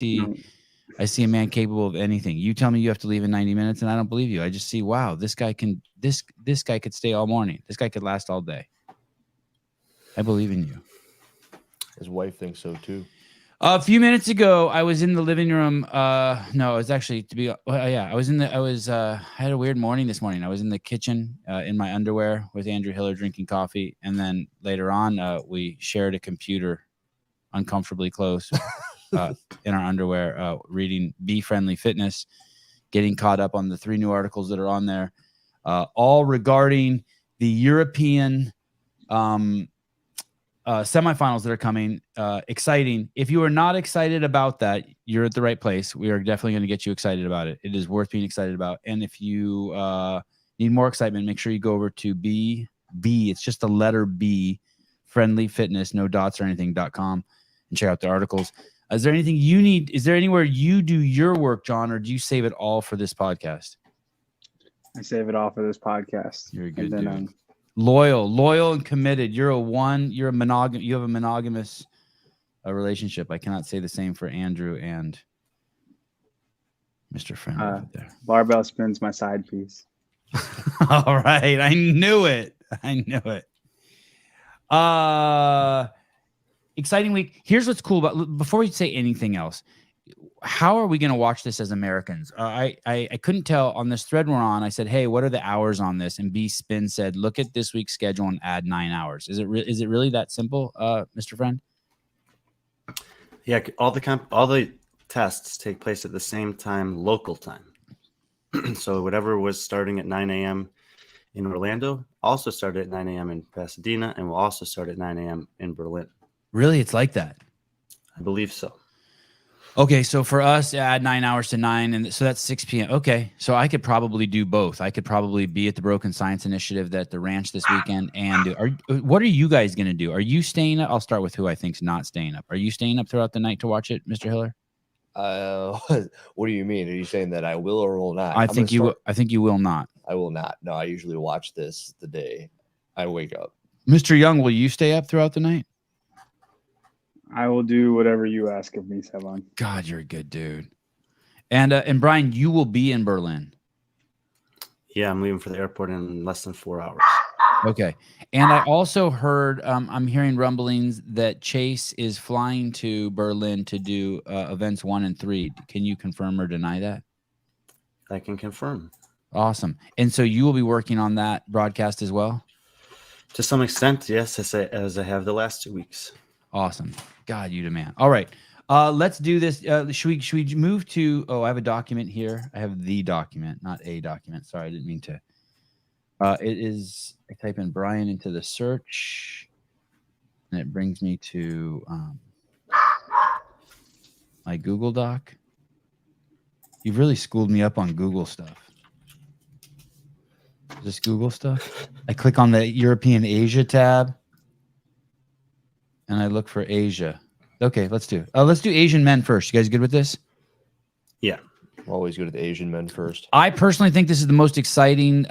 see a man capable of anything. You tell me you have to leave in 90 minutes, and I don't believe you. I just see, wow, this guy can. This guy could stay all morning. This guy could last all day. I believe in you. His wife thinks so too. A few minutes ago, I was in the living room. No, it was actually I had a weird morning this morning. I was in the kitchen in my underwear with Andrew Hiller drinking coffee. And then later on, we shared a computer uncomfortably close in our underwear, reading Be Friendly Fitness, getting caught up on the 3 new articles that are on there, all regarding the European semifinals that are coming. Exciting. If you are not excited about that, you're at the right place. We are definitely going to get you excited about it. It is worth being excited about. And if you need more excitement, make sure you go over to B. It's just the letter B, Friendly Fitness, no dots or anything.com, and check out the articles. Is there anything you need? Is there anywhere you do your work, John, or do you save it all for this podcast? I save it all for this podcast. You're a good dude. Loyal and committed. You have a monogamous relationship. I cannot say the same for Andrew and Mr. Friend over there. Barbell spins my side piece. All right. I knew it. Exciting week. Here's what's cool about, before we say anything else, how are we going to watch this as Americans? I couldn't tell on this thread we're on. I said, hey, what are the hours on this? And B Spin said, look at this week's schedule and add 9 hours. Is it really that simple, Mr. Friend? Yeah, all the tests take place at the same time, local time. So whatever was starting at 9 a.m. in Orlando also started at 9 a.m. in Pasadena, and will also start at 9 a.m. in Berlin. Really? It's like that? I believe so. Okay, so for us, add 9 hours to 9, and so that's 6 p.m. Okay, so I could probably do both. I could probably be at the Broken Science Initiative at the ranch this weekend. And what are you guys going to do? Are you staying up? I'll start with who I think's not staying up. Are you staying up throughout the night to watch it, Mr. Hiller? What do you mean? Are you saying that I will or will not? I think you will not. I will not. No, I usually watch this the day I wake up. Mr. Young, will you stay up throughout the night? I will do whatever you ask of me, Sevan. God, you're a good dude. And Brian, you will be in Berlin. Yeah, I'm leaving for the airport in less than 4 hours. Okay. And I also heard, I'm hearing rumblings that Chase is flying to Berlin to do events 1 and 3. Can you confirm or deny that? I can confirm. Awesome. And so you will be working on that broadcast as well? To some extent, yes, as I have the last 2 weeks. Awesome. God, you demand. All right. Let's do this. Should we move to, I have a document here. I have the document, not a document. Sorry, I didn't mean to. It is, I type in Brian into the search, and it brings me to my Google Doc. You've really schooled me up on Google stuff. Is this Google stuff? I click on the European Asia tab, and I look for Asia. Okay, let's do Asian men first. You guys good with this? Yeah. Always go to the Asian men first. I personally think this is the most exciting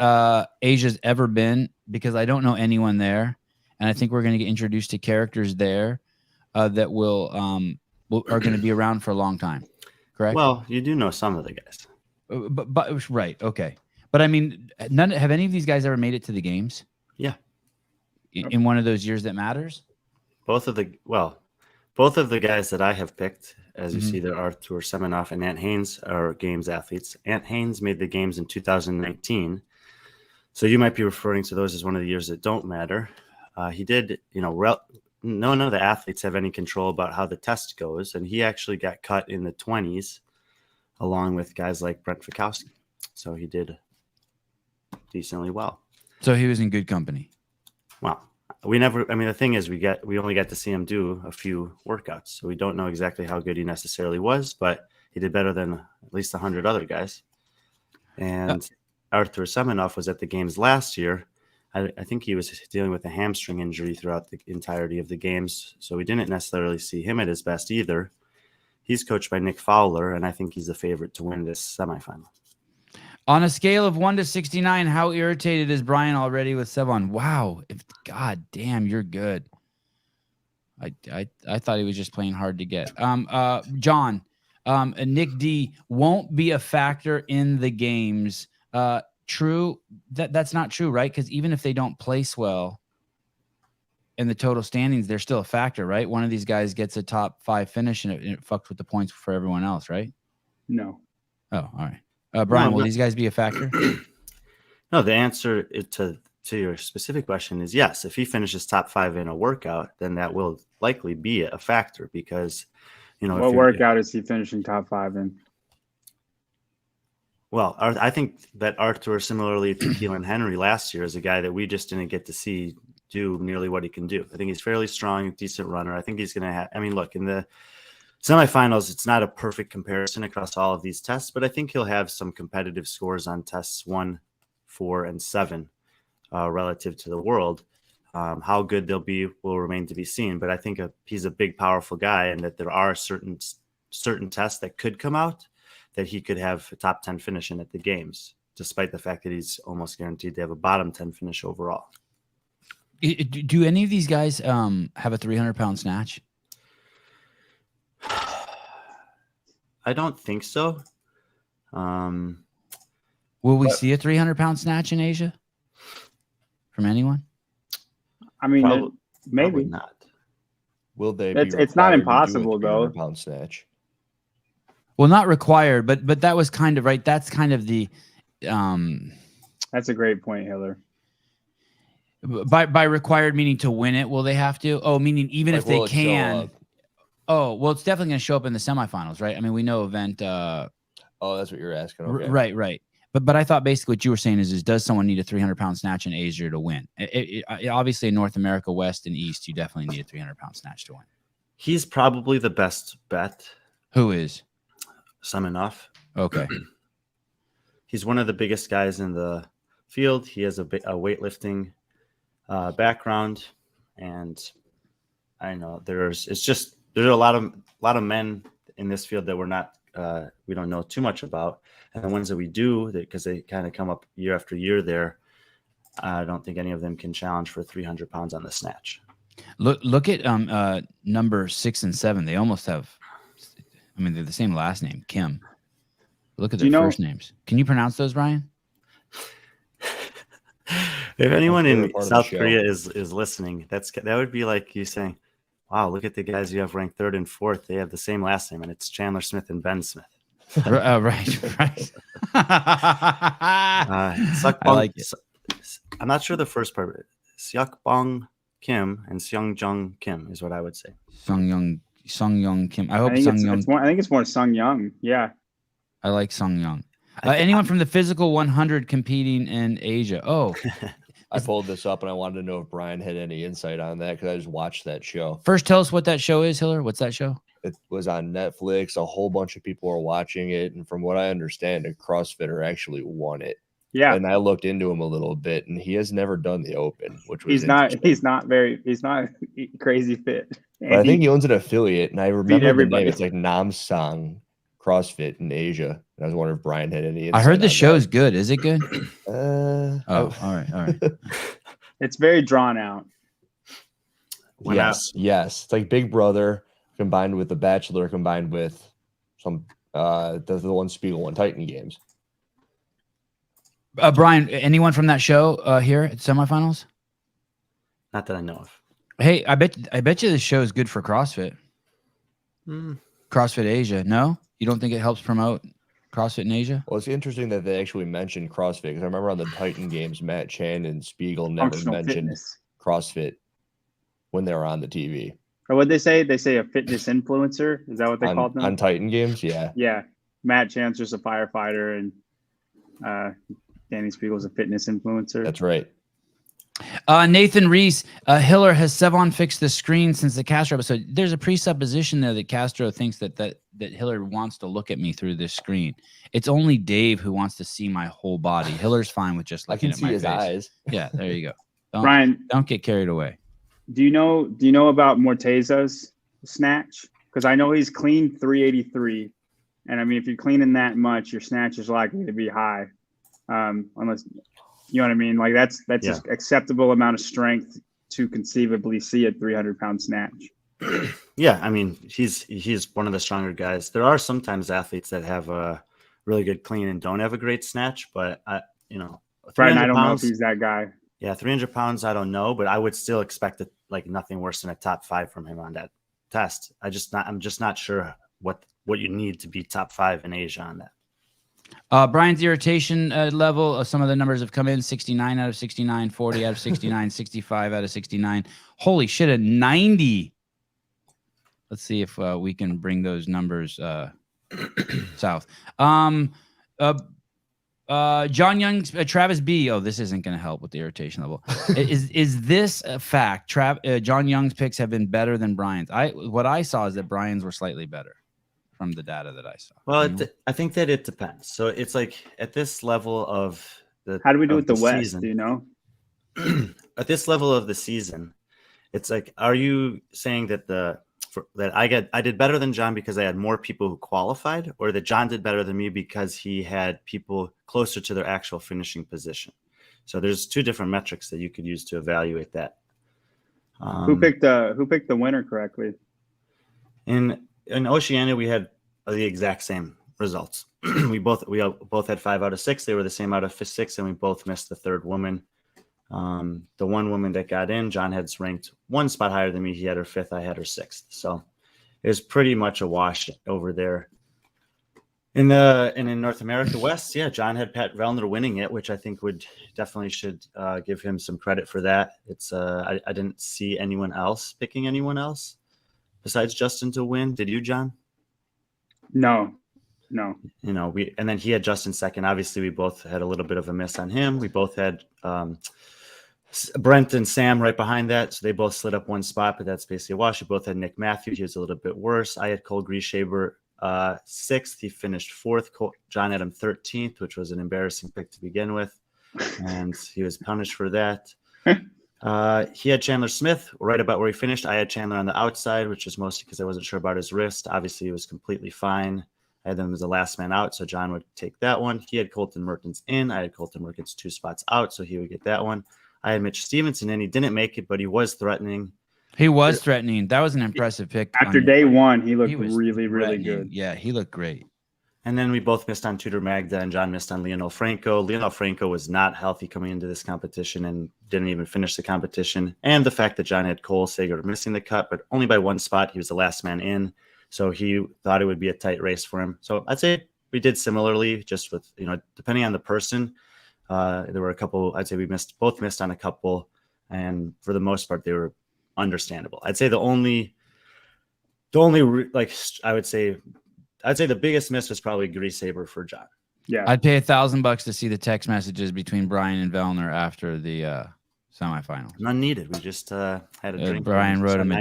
Asia's ever been because I don't know anyone there, and I think we're going to get introduced to characters there that are going to be around for a long time. Correct? Well, you do know some of the guys. But right, okay. But I mean, have any of these guys ever made it to the games? Yeah. In one of those years that matters? Both of the guys that I have picked, as you see, there are Artur Semenoff and Ant Haynes are games athletes. Ant Haynes made the games in 2019. So you might be referring to those as one of the years that don't matter. He did, none of the athletes have any control about how the test goes. And he actually got cut in the 20s along with guys like Brent Fakowski. So he did decently well. So he was in good company. Well, the thing is we only got to see him do a few workouts. So we don't know exactly how good he necessarily was, but he did better than at least 100 other guys. And Artur Semenoff was at the games last year. I think he was dealing with a hamstring injury throughout the entirety of the games. So we didn't necessarily see him at his best either. He's coached by Nick Fowler, and I think he's the favorite to win this semifinal. On a scale of 1 to 69, how irritated is Brian already with Sevan? Wow. God damn, you're good. I thought he was just playing hard to get. John, Nick D won't be a factor in the games. True. That's not true, right? Because even if they don't place well in the total standings, they're still a factor, right? One of these guys gets a top 5 finish and it fucks with the points for everyone else, right? No. Oh, all right. Brian, will these guys be a factor? No, the answer to your specific question is yes. If he finishes top 5 in a workout, then that will likely be a factor because, what workout is he finishing top 5 in? Well, I think that Arthur, similarly to Keelan Henry last year, is a guy that we just didn't get to see do nearly what he can do. I think he's fairly strong, decent runner. I think he's going to have, look, in the semifinals, it's not a perfect comparison across all of these tests, but I think he'll have some competitive scores on tests 1, 4, and 7 relative to the world. How good they'll be will remain to be seen, but I think he's a big, powerful guy, and that there are certain tests that could come out that he could have a top 10 finish in at the games, despite the fact that he's almost guaranteed to have a bottom 10 finish overall. Do any of these guys have a 300-pound snatch? I don't think so. Will we see a 300-pound snatch in Asia from anyone? Maybe. Probably not. Will they? It's not impossible though. Pound snatch. Well, not required, but that was kind of right. That's kind of the. That's a great point, Hiller. By required meaning to win it, will they have to? Oh, meaning even if they can. Oh, well, it's definitely going to show up in the semifinals, right? We know event. Oh, that's what you're asking. Okay. Right. But I thought basically what you were saying is does someone need a 300-pound snatch in Asia to win? Obviously, in North America, West and East, you definitely need a 300-pound snatch to win. He's probably the best bet. Who is? Semenov. Okay. He's one of the biggest guys in the field. He has a weightlifting background, and I know there's a lot of men in this field that we don't know too much about, and the ones that we do, because they kind of come up year after year there, I don't think any of them can challenge for 300 pounds on the snatch. Look at number 6 and 7. They almost have. They're the same last name, Kim. Look at their first names. Can you pronounce those, Brian? If anyone in South Korea is listening, that would be like you saying, wow, look at the guys you have ranked 3rd and 4th. They have the same last name, and it's Chandler Smith and Ben Smith. Right. I like it. I'm not sure the first part of it. Seokbong Kim and Seongjung Kim is what I would say. Sungyoung Kim. I think it's more Sungyoung. Yeah. I like Sungyoung. Anyone from the physical 100 competing in Asia? Oh, I pulled this up and I wanted to know if Brian had any insight on that because I just watched that show. First, tell us what that show is, Hiller. What's that show? It was on Netflix. A whole bunch of people are watching it, and from what I understand, a CrossFitter actually won it. Yeah, and I looked into him a little bit, and he has never done the Open, which was he's not crazy fit. I think he owns an affiliate, and I remember the name. It's like Namsang CrossFit in Asia. And I was wondering if Brian had any. I heard the show's good. Is it good? All right. It's very drawn out. Yes. It's like Big Brother combined with The Bachelor combined with some the one Speegle won Titan Games. Brian, anyone from that show here at semifinals? Not that I know of. Hey, I bet you this show is good for CrossFit. CrossFit Asia. No, you don't think it helps promote CrossFit in Asia? Well, it's interesting that they actually mentioned CrossFit because I remember on the Titan Games, Matt Chan and Speegle never mentioned CrossFit when they were on the TV. Or what they say? They say a fitness influencer. Is that what they called them? On Titan Games? Yeah. Yeah. Matt Chan's just a firefighter, and Dani Speegle's a fitness influencer. That's right. Nathan Reese, Hiller, has Sevan fixed the screen since the Castro episode? There's a presupposition there that Castro thinks that Hiller wants to look at me through this screen. It's only Dave who wants to see my whole body. Hiller's fine with just looking at my face. I can see his eyes. Yeah, there you go. Brian, don't get carried away. Do you know about Morteza's snatch? Because I know he's clean 383, and if you're cleaning that much, your snatch is likely to be high, unless. You know what I mean? Like that's just acceptable amount of strength to conceivably see a 300-pound snatch. Yeah, I mean, he's one of the stronger guys. There are sometimes athletes that have a really good clean and don't have a great snatch, but Right, and 300 I don't know if pounds. he's that guy. Yeah, 300 pounds, I don't know, but I would still expect it like nothing worse than a top 5 from him on that test. I'm just not sure what you need to be top 5 in Asia on that. Brian's irritation level, some of the numbers have come in: 69 out of 69, 40 out of 69, 65 out of 69. Holy shit, a 90. Let's see if we can bring those numbers south. John Young's Travis B. Oh, this isn't going to help with the irritation level. Is this a fact? John Young's picks have been better than Brian's. What I saw is that Brian's were slightly better from the data that I saw. Well, I think that it depends. So it's like at this level of the How do we do with the West? Season, Do you know? At this level of the season, it's like, are you saying that I did better than John because I had more people who qualified, or that John did better than me because he had people closer to their actual finishing position? So there's 2 different metrics that you could use to evaluate that. Who picked the winner correctly? In Oceania, we had the exact same results. we both had 5 out of 6. They were the same out of 6, and we both missed the 3rd woman. The one woman that got in, John had ranked 1 spot higher than me. He had her 5th. I had her 6th. So it was pretty much a wash over there. In North America West, yeah, John had Pat Vellner winning it, which I think should give him some credit for that. It's I didn't see anyone else picking anyone else besides Justin to win. Did you, John? No. And then he had Justin 2nd. Obviously, we both had a little bit of a miss on him. We both had Brent and Sam right behind that, so they both slid up 1 spot, but that's basically a wash. We both had Nick Matthews. He was a little bit worse. I had Cole Grieshaber 6th. He finished 4th. John had him 13th, which was an embarrassing pick to begin with, and he was punished for that. He had Chandler Smith right about where he finished. I had Chandler on the outside, which was mostly because I wasn't sure about his wrist. Obviously, he was completely fine. I had them as the last man out, so John would take that one. He had Colton Mertens in. I had Colton Mertens 2 spots out, so he would get that one. I had Mitch Stevenson in. He didn't make it, but he was threatening. He was threatening. That was an impressive pick. After day 1, he looked really, really good. Yeah, he looked great. And then we both missed on Tudor Magda, and John missed on Lionel Franco. Lionel Franco was not healthy coming into this competition and didn't even finish the competition. And the fact that John had Cole Sager missing the cut, but only by 1 spot. He was the last man in. So he thought it would be a tight race for him. So I'd say we did similarly, just with, depending on the person. There were a couple, I'd say we both missed on a couple. And for the most part, they were understandable. I'd say I'd say the biggest miss was probably Grieshaber for John. Yeah. I'd pay $1,000 to see the text messages between Brian and Vellner after the semifinal. None needed. We just had a drink. Brian wrote him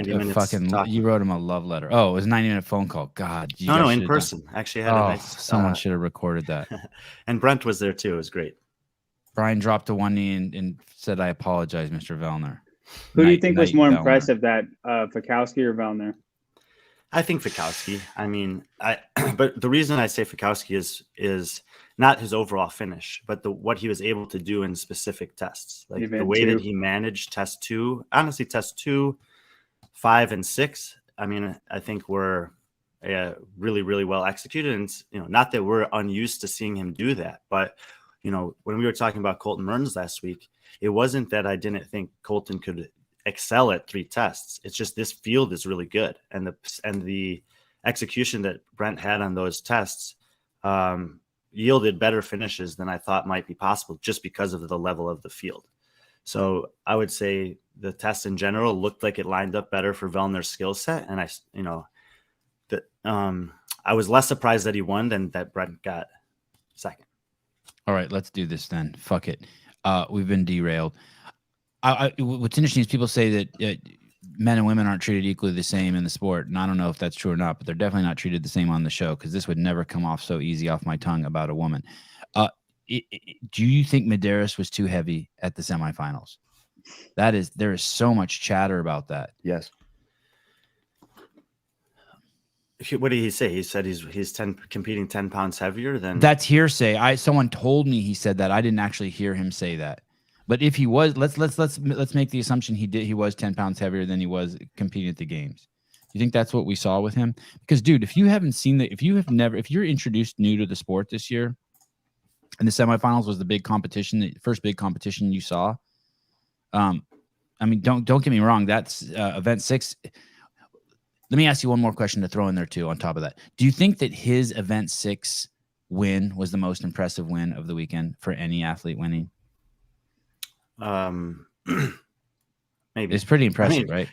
you wrote him a love letter. Oh, it was a 90-minute phone call. God. No, in person. Actually had a nice. Someone should have recorded that. And Brent was there too. It was great. Brian dropped to one knee and said, "I apologize, Mr. Vellner." Who do you think was more impressive, that Fakowski or Vellner? I think Fakowski. I mean, but the reason I say Fakowski is not his overall finish, but what he was able to do in specific tests, like Even the way that he managed test 2. Honestly, test 2, 5, and 6. I mean, I think were really, really well executed. And not that we're unused to seeing him do that, but when we were talking about Colton Mertens last week, it wasn't that I didn't think Colton could excel at 3 tests. It's just this field is really good, and the execution that Brent had on those tests yielded better finishes than I thought might be possible, just because of the level of the field. So I would say the test in general looked like it lined up better for Vellner's skill set, and I was less surprised that he won than that Brent got 2nd. All right, let's do this then. Fuck it. We've been derailed. What's interesting is people say that men and women aren't treated equally the same in the sport. And I don't know if that's true or not, but they're definitely not treated the same on the show, because this would never come off so easy off my tongue about a woman. Do you think Medeiros was too heavy at the semifinals? There is so much chatter about that. Yes. What did he say? He said he's competing 10 pounds heavier than. That's hearsay. Someone told me he said that. I didn't actually hear him say that. But if he was, let's make the assumption he was 10 pounds heavier than he was competing at the games. You think that's what we saw with him? Because, dude, if you're introduced new to the sport this year, and the semifinals was the big competition, the first big competition you saw. I mean, don't get me wrong. That's event 6. Let me ask you one more question to throw in there too. On top of that, do you think that his event 6 win was the most impressive win of the weekend for any athlete winning? Maybe it's pretty impressive, right?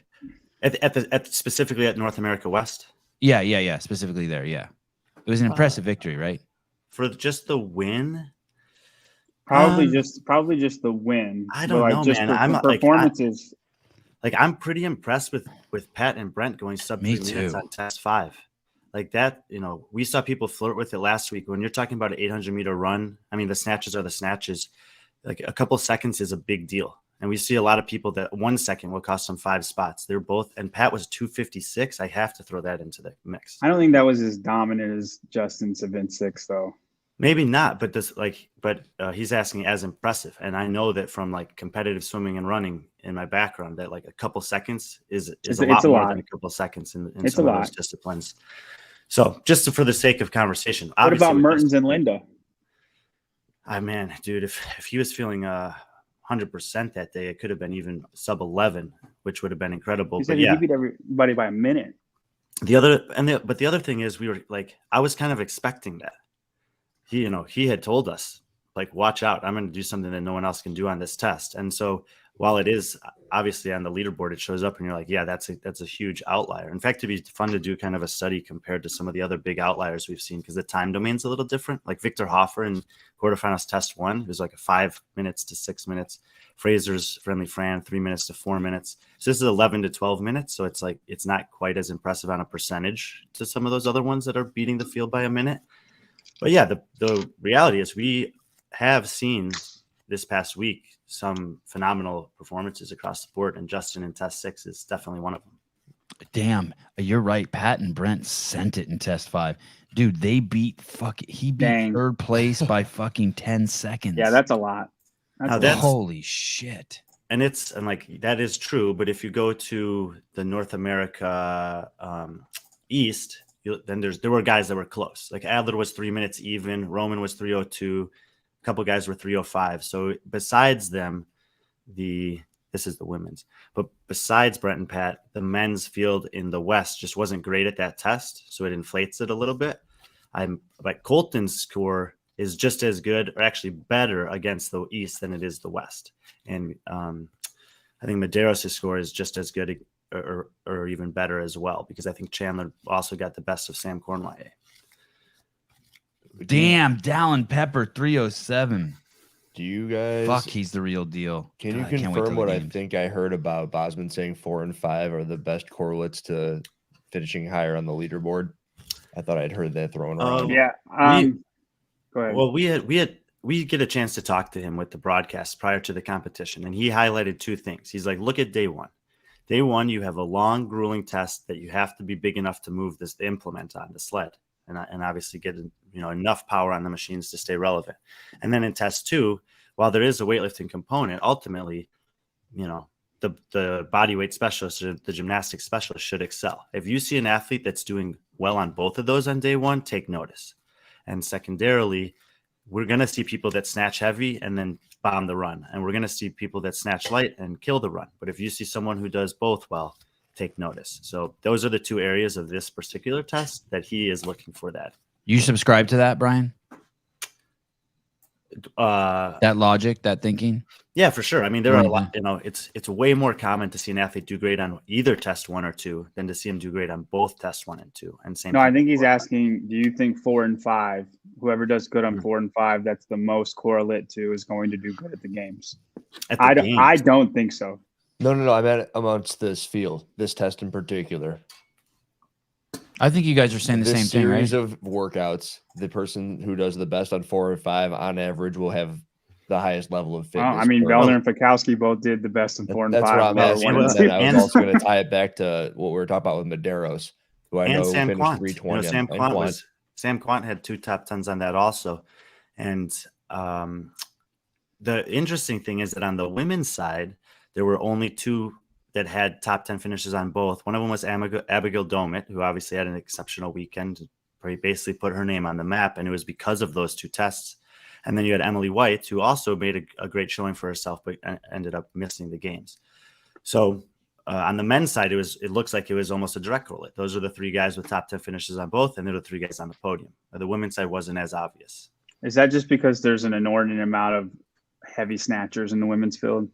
At specifically at North America West. Yeah. Specifically there, yeah. It was an impressive victory, right? For just the win. Probably just the win. I don't know, man. I'm performances. I'm pretty impressed with Pat and Brent going sub 3 minutes on test 5. Like that, we saw people flirt with it last week. When you're talking about an 800-meter run, I mean, the snatches are the snatches. Like a couple seconds is a big deal. And we see a lot of people that 1 second will cost them 5 spots. They're both, and Pat was 256. I have to throw that into the mix. I don't think that was as dominant as Justin's event 6, though. Maybe not, but he's asking as impressive. And I know that from like competitive swimming and running in my background, that like a couple seconds is a lot more than a couple seconds in some of those disciplines. So just for the sake of conversation. What about Mertens and Linda? Man, dude, if he was feeling 100% that day, it could have been even sub 11, which would have been incredible. He said he beat everybody by a minute. The other thing is, we were like, I was kind of expecting that. He had told us, like, watch out, I'm going to do something that no one else can do on this test. And so while it is obviously on the leaderboard, it shows up and you're like, yeah, that's a huge outlier. In fact, it'd be fun to do kind of a study compared to some of the other big outliers we've seen, because the time domain's a little different. Like Victor Hoffer in quarterfinals test 1, it was like a 5 minutes to 6 minutes. Fraser's Friendly Fran, 3 minutes to 4 minutes. So this is 11 to 12 minutes. So it's like, it's not quite as impressive on a percentage to some of those other ones that are beating the field by a minute. But yeah, the reality is we have seen this past week some phenomenal performances across the board, and Justin in test 6 is definitely one of them. Damn, you're right. Pat and Brent sent it in test 5. Dude, they beat third place by fucking 10 seconds. Yeah, that's a lot. Holy shit. And like, that is true. But if you go to the North America East, then there were guys that were close. Like Adler was 3 minutes even. Roman was 3:02. A couple guys were 3:05. So besides them, this is the women's. But besides Brent and Pat, the men's field in the West just wasn't great at that test. So it inflates it a little bit. Like Colton's score is just as good, or actually better, against the East than it is the West. And I think Medeiros' score is just as good or even better as well, because I think Chandler also got the best of Sam Cornway. Damn, Dallin Pepper 307. Do you guys? Fuck, he's the real deal. Can you confirm what I think I heard about Bosman saying 4 and 5 are the best correlates to finishing higher on the leaderboard? I thought I'd heard that thrown around. Yeah. Go ahead. Well, we get a chance to talk to him with the broadcast prior to the competition, and he highlighted 2 things. He's like, look at day 1. Day 1, you have a long, grueling test that you have to be big enough to move the implement on the sled, and obviously get enough power on the machines to stay relevant. And then in test 2, while there is a weightlifting component, ultimately, the body weight specialist or the gymnastics specialist should excel. If you see an athlete that's doing well on both of those on day 1, take notice. And secondarily, we're going to see people that snatch heavy and then bomb the run. And we're going to see people that snatch light and kill the run. But if you see someone who does both well, take notice. So those are the 2 areas of this particular test that he is looking for that. You subscribe to that, Brian? That logic, that thinking? Yeah, for sure. I mean, there are a lot, it's way more common to see an athlete do great on either test 1 or 2 than to see him do great on both test 1 and 2. And same. No, I think he's asking, do you think 4 and 5, whoever does good on 4 and 5, that's the most correlate to, is going to do good at the games? I don't think so. No. I meant amongst this field, this test in particular. I think you guys are saying the same thing, right? Series of workouts, the person who does the best on 4 and 5 on average will have the highest level of fitness. I mean, Vellner and Fakowski both did the best in 4 and 5. That's what I'm asking. And I was also going to tie it back to what we were talking about with Medeiros, who I know Sam finished Quant. 320. Sam Quant had 2 top 10s on that also. And the interesting thing is that on the women's side, there were only 2 that had top 10 finishes on both. One of them was Abigail Domit, who obviously had an exceptional weekend, where he basically put her name on the map, and it was because of those two tests. And then you had Emily White, who also made a great showing for herself, but ended up missing the games. So on the men's side, it looks like it was almost a direct correlate. Those are the three guys with top 10 finishes on both, and they're the three guys on the podium. The women's side wasn't as obvious. Is that just because there's an inordinate amount of heavy snatchers in the women's field?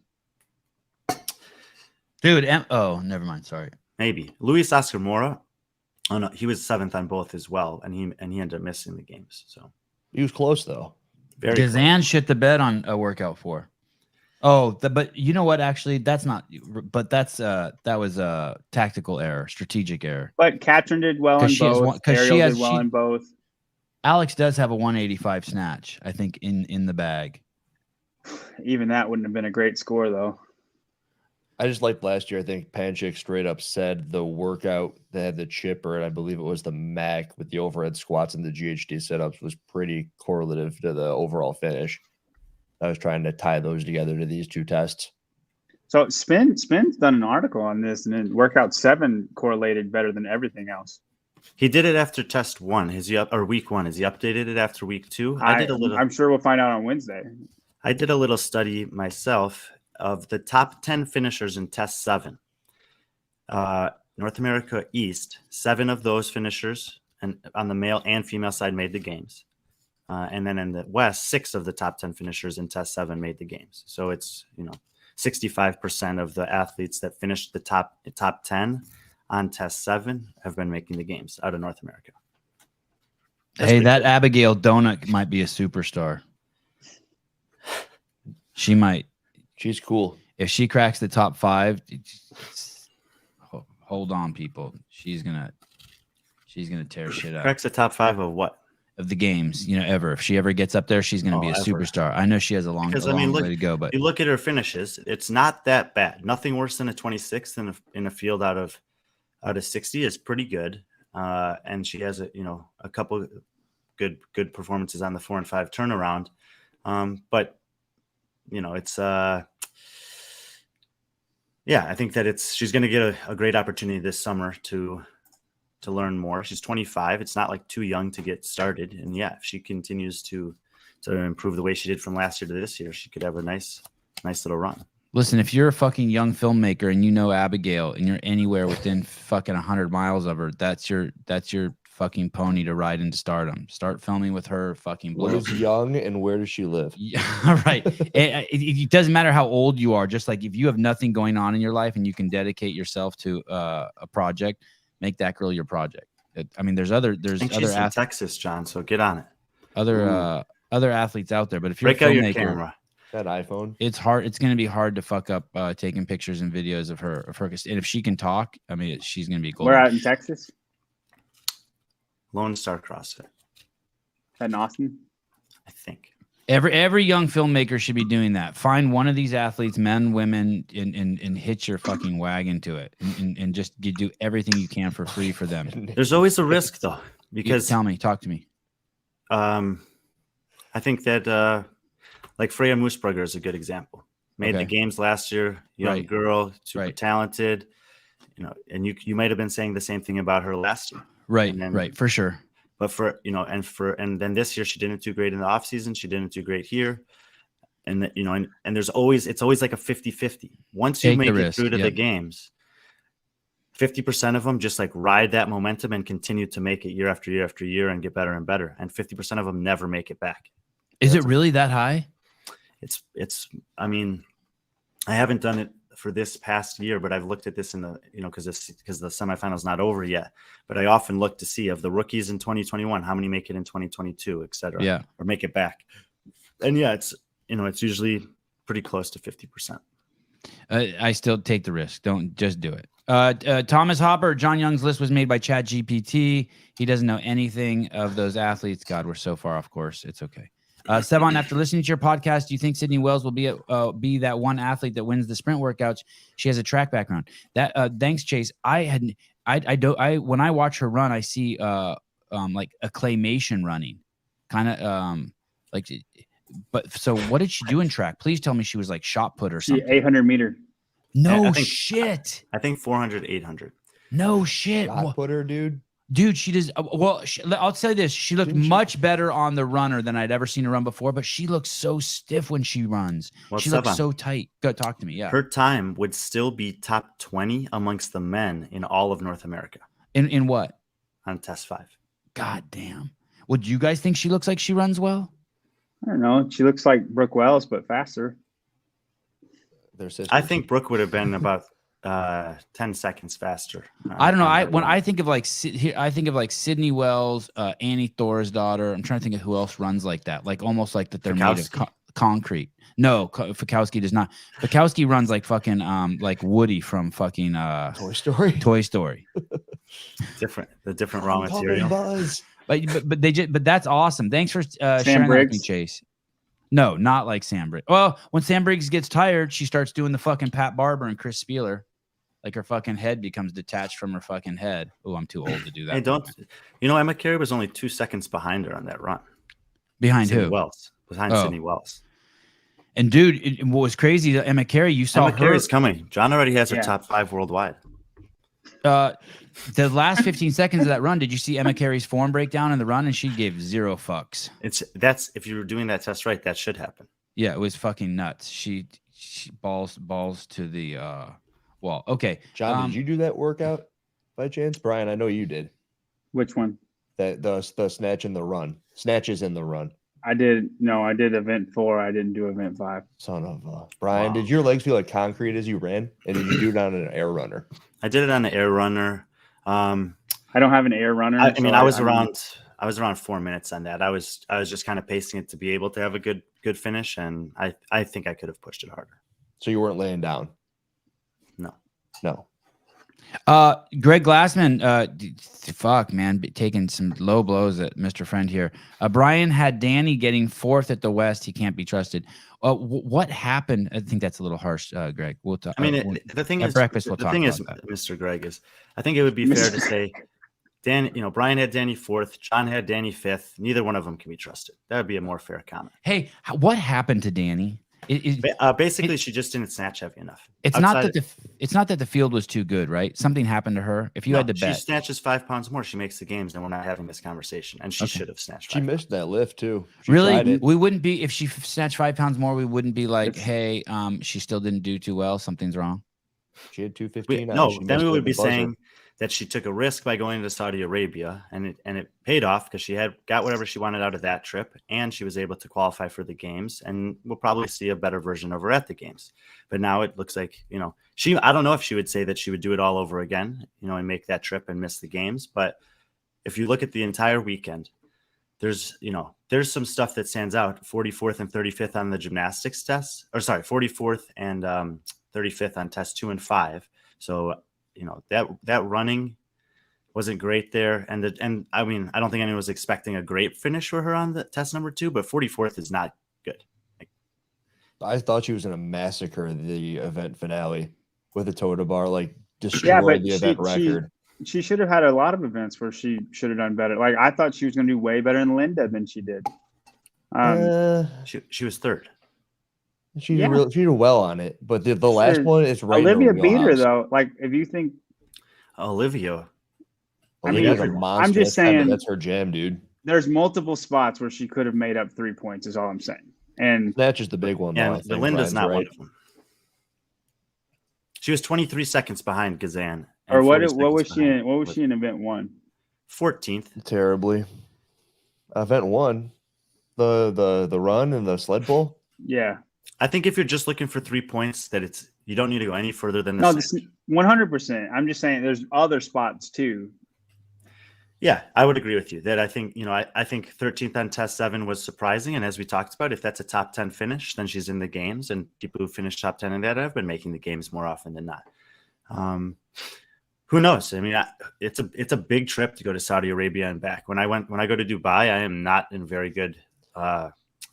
Dude, never mind. Sorry. Maybe. Luis Oscar Mora, oh no, he was 7th on both as well, and he ended up missing the games. So He was close though. very Gazan shit the bed on a workout 4. Oh, but you know what? Actually, that's not. But that was a tactical error, strategic error. But Katrin did well in both. Ariel did well in both. Alex does have a 185 snatch, I think, in the bag. Even that wouldn't have been a great score, though. I just liked last year. I think Panchik straight up said the workout that had the chipper, and I believe it was the Mac with the overhead squats and the GHD setups, was pretty correlative to the overall finish. I was trying to tie those together to these two tests. So Spin's done an article on this, and then workout 7 correlated better than everything else. He did it after test 1. Is he up, or week 1? Has he updated it after week 2? I'm sure we'll find out on Wednesday. I did a little study myself of the top 10 finishers in test 7. North America East, 7 of those finishers and on the male and female side made the games. And then in the West, 6 of the top 10 finishers in test 7 made the games. So it's, 65% of the athletes that finished the top 10 on test 7 have been making the games out of North America. Hey, that Abigail Donut might be a superstar. She might. She's cool. If she cracks the top 5, hold on, people. She's gonna tear shit up. Cracks the top 5 of what? Of the games, ever. If she ever gets up there, she's gonna be a superstar. I know she has a long way to go, but you look at her finishes, it's not that bad. Nothing worse than a 26th in a field out of 60 is pretty good. And she has a couple good performances on the 4 and 5 turnaround. But it's I think that she's going to get a great opportunity this summer to learn more. She's 25. It's not like too young to get started. And if she continues to improve the way she did from last year to this year, she could have a nice little run. Listen, if you're a fucking young filmmaker and you know Abigail and you're anywhere within fucking 100 miles of her, that's your fucking pony to ride into stardom. Start filming with her. Fucking What is young and where does she live? Yeah, right. It doesn't matter how old you are. Just like if you have nothing going on in your life and you can dedicate yourself to a project, make that girl your project. There's other she's from Texas, John. So get on it. Other athletes out there, but if you're break out your camera, that iPhone, it's hard. It's going to be hard to fuck up taking pictures and videos of her. And if she can talk, she's going to be golden. We're out in Texas. Lone Star CrossFit. In Austin, I think. Every young filmmaker should be doing that. Find one of these athletes, men, women, and hitch your fucking wagon to it, and just you do everything you can for free for them. There's always a risk though, because talk to me. I think that like Freya Moosbrugger is a good example. Made the games last year, young girl, super talented. And you might have been saying the same thing about her last year. Right, for sure. But and then this year she didn't do great in the off season. She didn't do great here. And and it's always like a 50-50. Once you make it through to the games, 50% of them just like ride that momentum and continue to make it year after year after year and get better and better. And 50% of them never make it back. Is it really that high? I haven't done it for this past year, but I've looked at this in the, because the semifinal's not over yet. But I often look to see of the rookies in 2021, how many make it in 2022, et cetera. Yeah. Or make it back. And it's usually pretty close to 50%. I still take the risk. Don't just do it. Thomas Hopper, John Young's list was made by ChatGPT. He doesn't know anything of those athletes. God, we're so far off course. It's okay. Sevan, after listening to your podcast, do you think Sydney Wells will be that one athlete that wins the sprint workouts? She has a track background. Thanks, Chase. When I watch her run, I see like a claymation running, kind of But so, what did she do in track? Please tell me she was like shot put or something. 800 meter. No I think- shit. I think 400, 800. No shit. Shot putter, dude. Dude, she does. Well, I'll tell you this. She looked Didn't she- much better on the runner than I'd ever seen her run before, but she looks so stiff when she runs. Well, She looks Sevan, so tight. Go talk to me. Yeah. her time would still be top 20 amongst the men in all of North America In what? on test 5. God damn. Would you guys think she looks like she runs well? I don't know. She looks like Brooke Wells, but faster. Their sisters. I think Brooke would have been about 10 seconds faster. I don't know. on that When run. I think of like I think of like Sydney Wells, Annie Thorisdottir. I'm trying to think of who else runs like that. Like almost like that they're made of Fakowski? concrete. No, Fakowski does not. Fakowski runs like fucking like Woody from fucking Toy Story. Toy Story. the different raw I'm talking material. Buzz. But that's awesome. Thanks for sharing that with me, Briggs? Chase. No, not like Sam Briggs. Well, when Sam Briggs gets tired, she starts doing the fucking Pat Barber and Chris Spieler. Like her fucking head becomes detached from her fucking head. Oh, I'm too old to do that. Hey, don't you know Emma Carey was only 2 seconds behind her on that run. Behind Sydney who? Wells. Behind Oh. Sydney Wells. And dude, what was crazy? Emma Carey, you saw Emma her. Carey's coming. John already has her Yeah. top 5 worldwide. The last 15 seconds of that run, did you see Emma Carey's form breakdown in the run? And she gave 0 fucks. That's if you were doing that test right, that should happen. Yeah, it was fucking nuts. She balls to the wall. Okay, John, did you do that workout by chance? Brian, I know you did. Which one? That the snatch and the run. Snatches in the run. I did. No, I did event 4. I didn't do event 5. Son of a Brian, Wow. did your legs feel like concrete as you ran? And did you do it on an air runner? I did it on the air runner. I don't have an air runner. I mean, so I was around 4 minutes on that. I was just kind of pacing it to be able to have a good finish, and I think I could have pushed it harder. So you weren't laying down? No. No. Greg Glassman, fuck man, taking some low blows at Mr. Friend here. Brian had Danny getting 4th at the West. He can't be trusted. What happened? I think that's a little harsh, Greg. We'll talk. I mean, the thing at is, breakfast, we'll the talk thing is, about that. Mr. Greg, is I think it would be fair to say, Brian had Danny 4th, John had Danny 5th. Neither one of them can be trusted. That would be a more fair comment. Hey, what happened to Danny? Basically, she just didn't snatch heavy enough. It's not that the field was too good, right? Something happened to her. If you had to she bet, snatches 5 pounds more, she makes the games, and we're not having this conversation. And she Okay. should have snatched. She 5 missed that lift too. She tried really, it. we wouldn't be if she snatched 5 pounds more. We wouldn't be like, hey, she still didn't do too well. Something's wrong. She had 215. No, then we would be saying that she took a risk by going to Saudi Arabia, and it paid off because she got whatever she wanted out of that trip, and she was able to qualify for the games, and we'll probably see a better version of her at the games. But now it looks like, I don't know if she would say that she would do it all over again, and make that trip and miss the games. But if you look at the entire weekend, there's some stuff that stands out. 44th and 35th on the gymnastics test, 44th and 35th on test 2 and 5. So that running wasn't great there, and I mean, I don't think anyone was expecting a great finish for her on the test number 2, but 44th is not good. I thought she was going to massacre the event finale with a toe to bar, like destroy the event record. She should have had a lot of events where she should have done better. Like I thought she was going to do way better in Linda than she did. She was 3rd. She did well on it, but the last one is right. Olivia beat her though. Like if you think Olivia Olivia's a monster. I'm just saying that's her jam, dude. There's multiple spots where she could have made up 3 points. Is all I'm saying. And That's just the big one. Yeah, Though, I the think, Linda's Brian's not right. one of them. She was 23 seconds behind Gazan. or what was she in? What was she in event 1? 14th. Terribly. Event 1, the run and the sled pull. Yeah. I think if you're just looking for 3 points, that you don't need to go any further than No, this. 100%. I'm just saying there's other spots too. Yeah, I would agree with you that I think, I think 13th on test 7 was surprising. And as we talked about, if that's a top 10 finish, then she's in the games, and people who finish top 10 in that have been making the games more often than not. Who knows? I mean, it's a big trip to go to Saudi Arabia and back. When I go to Dubai, I am not in very good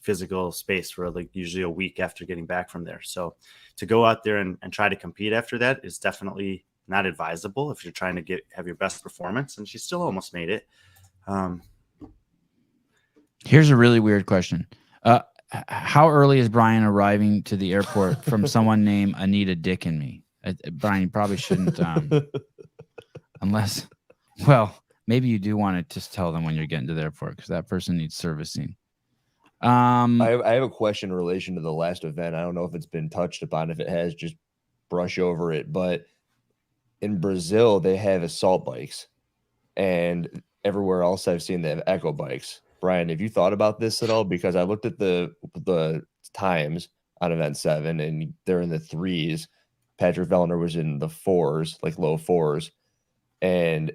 physical space for like usually a week after getting back from there. So to go out there and try to compete after that is definitely not advisable if you're trying to have your best performance. And she still almost made it. Here's a really weird question. How early is Brian arriving to the airport from someone named Anita Dick and Me? Brian, you probably shouldn't, unless, well, maybe you do want to just tell them when you're getting to the airport because that person needs servicing. I have a question in relation to the last event. I don't know if it's been touched upon. If it has, just brush over it. But in Brazil, they have assault bikes, and everywhere else I've seen they have echo bikes. Brian, have you thought about this at all? Because I looked at the times on event 7, and they're in the 3s. Patrick Vellner was in the 4s, like low 4s, and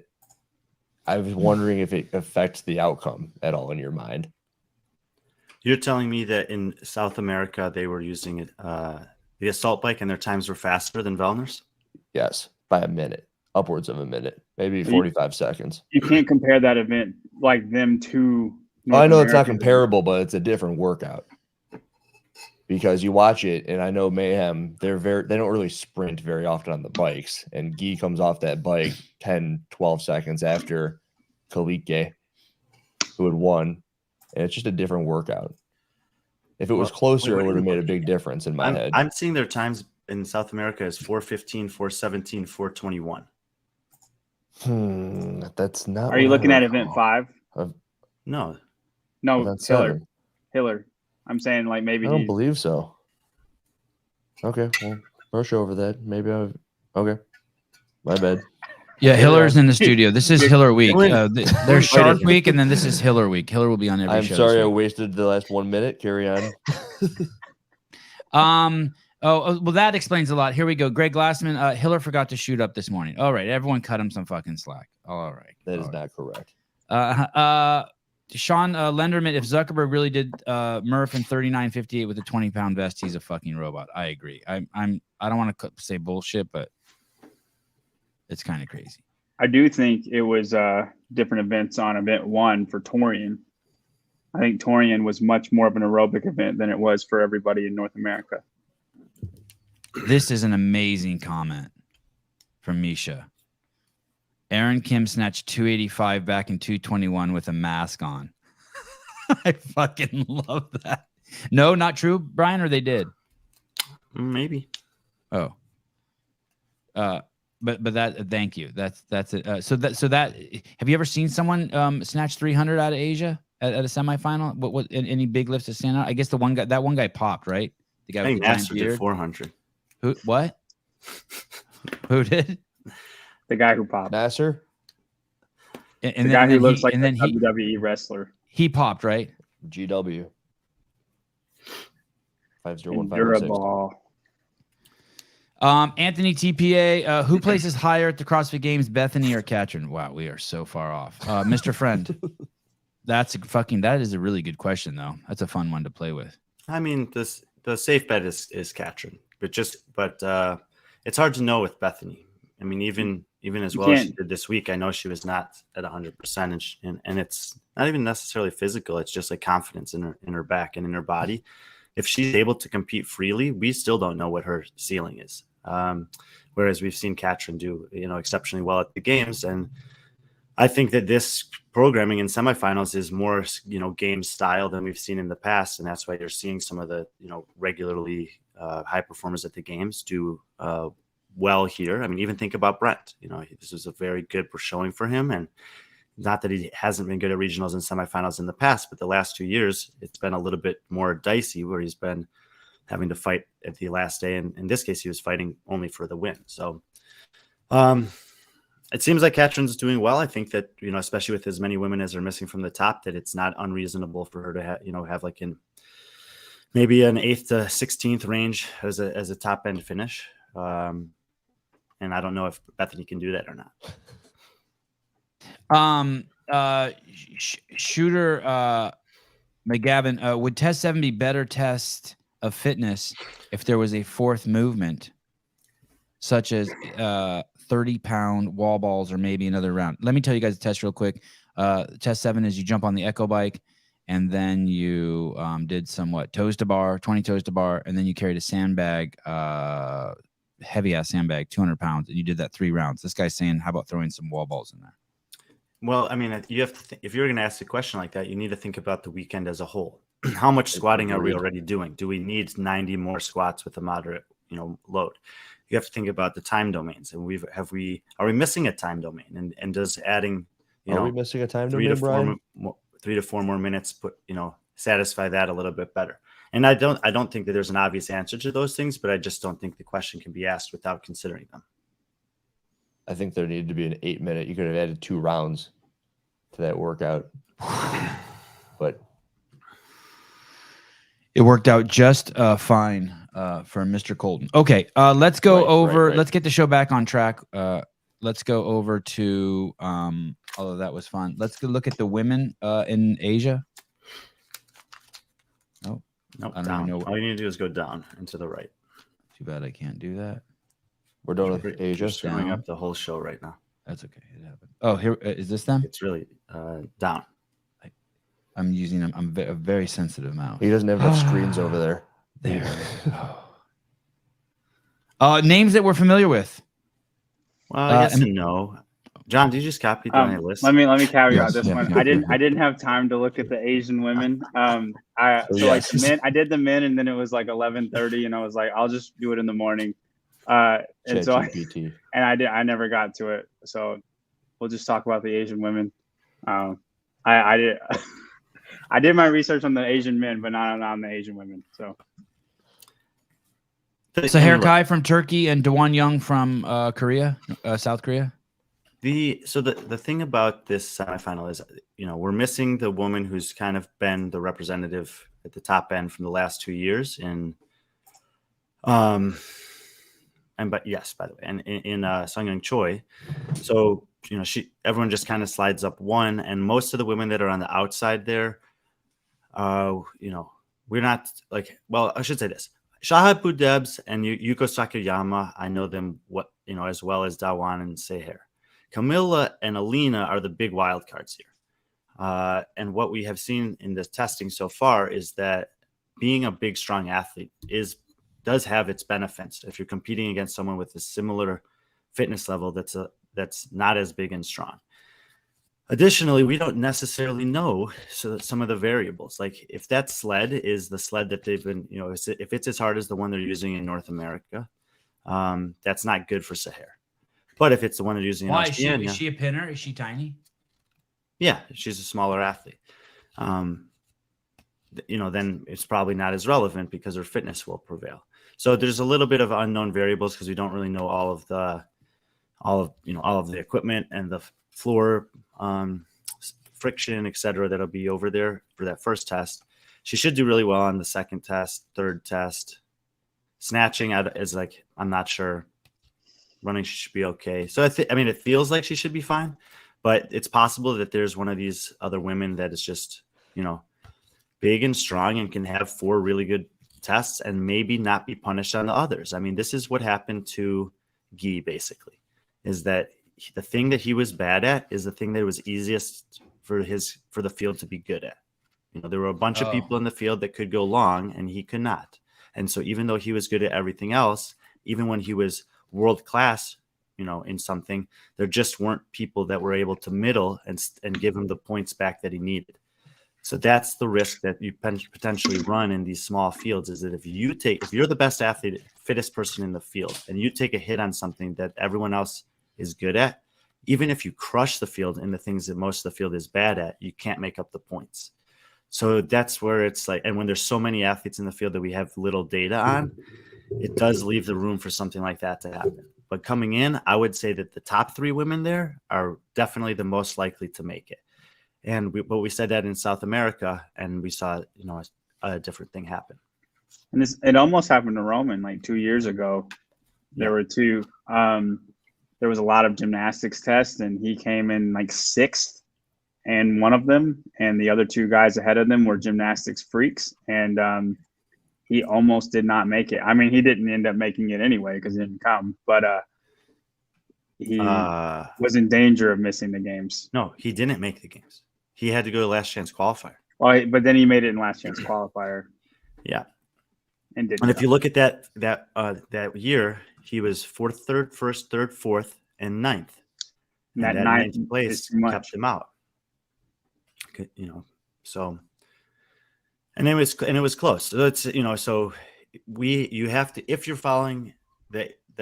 I was wondering if it affects the outcome at all in your mind. You're telling me that in South America they were using the assault bike and their times were faster than Vellner's? Yes, by a minute, upwards of a minute, maybe 45 seconds. You can't compare that event like them to. I know it's not comparable, but it's a different workout. Because you watch it, and I know Mayhem, they don't really sprint very often on the bikes. And Guy comes off that bike 10, 12 seconds after Kalike, who had won. And it's just a different workout. If it was closer, it would have made a big difference in my head. I'm seeing their times in South America as 4:15, 4:17, 4:21. That's not. Are you looking at event 5? No, Hiller. I'm saying like maybe. I don't believe so. Okay, well, brush over that. Maybe okay. My bad. Yeah, Hiller's in the studio. This is Hiller week. There's Shark week, and then this is Hiller week. Hiller will be on every show. I'm sorry I wasted the last 1 minute. Carry on. Well, that explains a lot. Here we go. Greg Glassman. Hiller forgot to shoot up this morning. All right, everyone cut him some fucking slack. All right. That is not correct. Sean Lenderman, if Zuckerberg really did Murph in 39.58 with a 20-pound vest, he's a fucking robot. I agree. I don't want to say bullshit, but it's kind of crazy. I do think it was different events on event 1 for Torian. I think Torian was much more of an aerobic event than it was for everybody in North America. This is an amazing comment from Misha. Aaron Kim snatched 285 back in 221 with a mask on. I fucking love that. No, not true, Brian, or they did? Maybe. Oh. But that, thank you. That's it. So that have you ever seen someone snatch 300 out of Asia at a semifinal? What any big lifts to stand out? I guess that one guy popped, right? The guy I think with the Nasser did 400. Who? What? Who did? The guy who popped. Nasser? And the guy who looks like a WWE wrestler. He popped, right? GW. 50156. Durable. Anthony TPA, who places higher at the CrossFit Games, Bethany or Katrin? Wow, we are so far off. Mr. Friend, that is a really good question, though. That's a fun one to play with. I mean, the safe bet is Katrin, but it's hard to know with Bethany. I mean, even as well as she did this week, I know she was not at 100%, and it's not even necessarily physical. It's just like confidence in her back and in her body. If she's able to compete freely, we still don't know what her ceiling is. Whereas we've seen Katrin do, exceptionally well at the games. And I think that this programming in semifinals is more, game style than we've seen in the past. And that's why you're seeing some of the, regularly high performers at the games do well here. I mean, even think about Brent. This was a very good showing for him. And not that he hasn't been good at regionals and semifinals in the past, but the last 2 years, it's been a little bit more dicey where he's been having to fight at the last day. And in this case, he was fighting only for the win. So it seems like Katrin's doing well. I think that, especially with as many women as are missing from the top, that it's not unreasonable for her to have like maybe an 8th to 16th range as a top end finish. And I don't know if Bethany can do that or not. Shooter McGavin, would test 7 be better test of fitness if there was a 4th movement, such as 30-pound wall balls or maybe another round? Let me tell you guys the test real quick. Test 7 is you jump on the echo bike, and then you did somewhat toes to bar, 20 toes to bar, and then you carried a sandbag, heavy ass sandbag, 200 pounds, and you did that 3 rounds. This guy's saying, how about throwing some wall balls in there? Well, I mean, you have to if you're going to ask a question like that, you need to think about the weekend as a whole. How much squatting are we already doing? Do we need 90 more squats with a moderate, load? you have to think about the time domains, and are we missing a time domain, and does adding, Are we missing a time three domain, to Brian? 4 more minutes satisfy that a little bit better? And I don't think that there's an obvious answer to those things, but I just don't think the question can be asked without considering them. I think there needed to be an 8-minute. You could have added 2 rounds to that workout, but it worked out just fine for Mr. Colton. Okay, let's go over. Right. Let's get the show back on track. Let's go over to. Although that was fun. Let's go look at the women in Asia. Oh, nope, I don't down. even know. All you need to do is go down and to the right. Too bad I can't do that. we're done with Asia. Just screwing up the whole show right now. That's okay. It happened. Oh, here is this them? It's really down. I'm using them. I'm a very sensitive mouse. He doesn't have enough screens over there. There. Names that we're familiar with. Well, I guess no. John, did you just copy my list? Let me caveat Yes, this yeah, one. yeah. I didn't have time to look at the Asian women. Like the men, I did the men, and then it was like 11:30, and I was like, I'll just do it in the morning. And so ChatGPT. I never got to it. So we'll just talk about the Asian women. I did I did my research on the Asian men, but not on the Asian women. So Sahar Kai from Turkey and Dawon Young from Korea, South Korea. The thing about this semifinal is, we're missing the woman who's kind of been the representative at the top end from the last 2 years in, by the way, and in Sung-Young Choi. So, everyone just kind of slides up one, and most of the women that are on the outside there, we're not like, well, I should say this. Shahab Budebs and Yuko Sakayama, I know them as well as Dawan and Seher. Camilla and Alina are the big wild cards here. And what we have seen in this testing so far is that being a big, strong athlete does have its benefits if you're competing against someone with a similar fitness level that's not as big and strong. Additionally, we don't necessarily know some of the variables. Like if that sled is the sled that they've been, if it's as hard as the one they're using in North America, that's not good for Sahar. But if it's the one they're using in Oceania, is she a pinner? Is she tiny? Yeah, she's a smaller athlete. Then it's probably not as relevant because her fitness will prevail. So there's a little bit of unknown variables because we don't really know all of the equipment and the floor friction, etc. that'll be over there for that first test. She should do really well on the second test, third test. Snatching is like, I'm not sure. Running, she should be okay. So it feels like she should be fine, but it's possible that there's one of these other women that is just, big and strong and can have 4 really good tests and maybe not be punished on the others. I mean, this is what happened to Guy, basically, is that the thing that he was bad at is the thing that was easiest for the field to be good at. There were a bunch of people in the field that could go long and he could not. And so even though he was good at everything else, even when he was world class, in something, there just weren't people that were able to middle and give him the points back that he needed. So that's the risk that you potentially run in these small fields, is that if you're the best athlete, fittest person in the field, and you take a hit on something that everyone else is good at, even if you crush the field in the things that most of the field is bad at, you can't make up the points. So that's where it's like, and when there's so many athletes in the field that we have little data on, it does leave the room for something like that to happen. But coming in, I would say that the top 3 women there are definitely the most likely to make it. And we said that in South America, and we saw, a different thing happen. And it almost happened to Roman like 2 years ago. There were 2. There was a lot of gymnastics tests, and he came in like 6th in one of them, and the other 2 guys ahead of them were gymnastics freaks, and he almost did not make it. I mean, he didn't end up making it anyway because he didn't come, but he was in danger of missing the games. No, he didn't make the games. He had to go to last chance qualifier. Well, but then he made it in last chance qualifier. Yeah. And if you look at that year, he was 4th, 3rd, 1st, 3rd, 4th, and 9th. And that 9th place kept him out. So, and it was close. So it's, so you have to, if you're following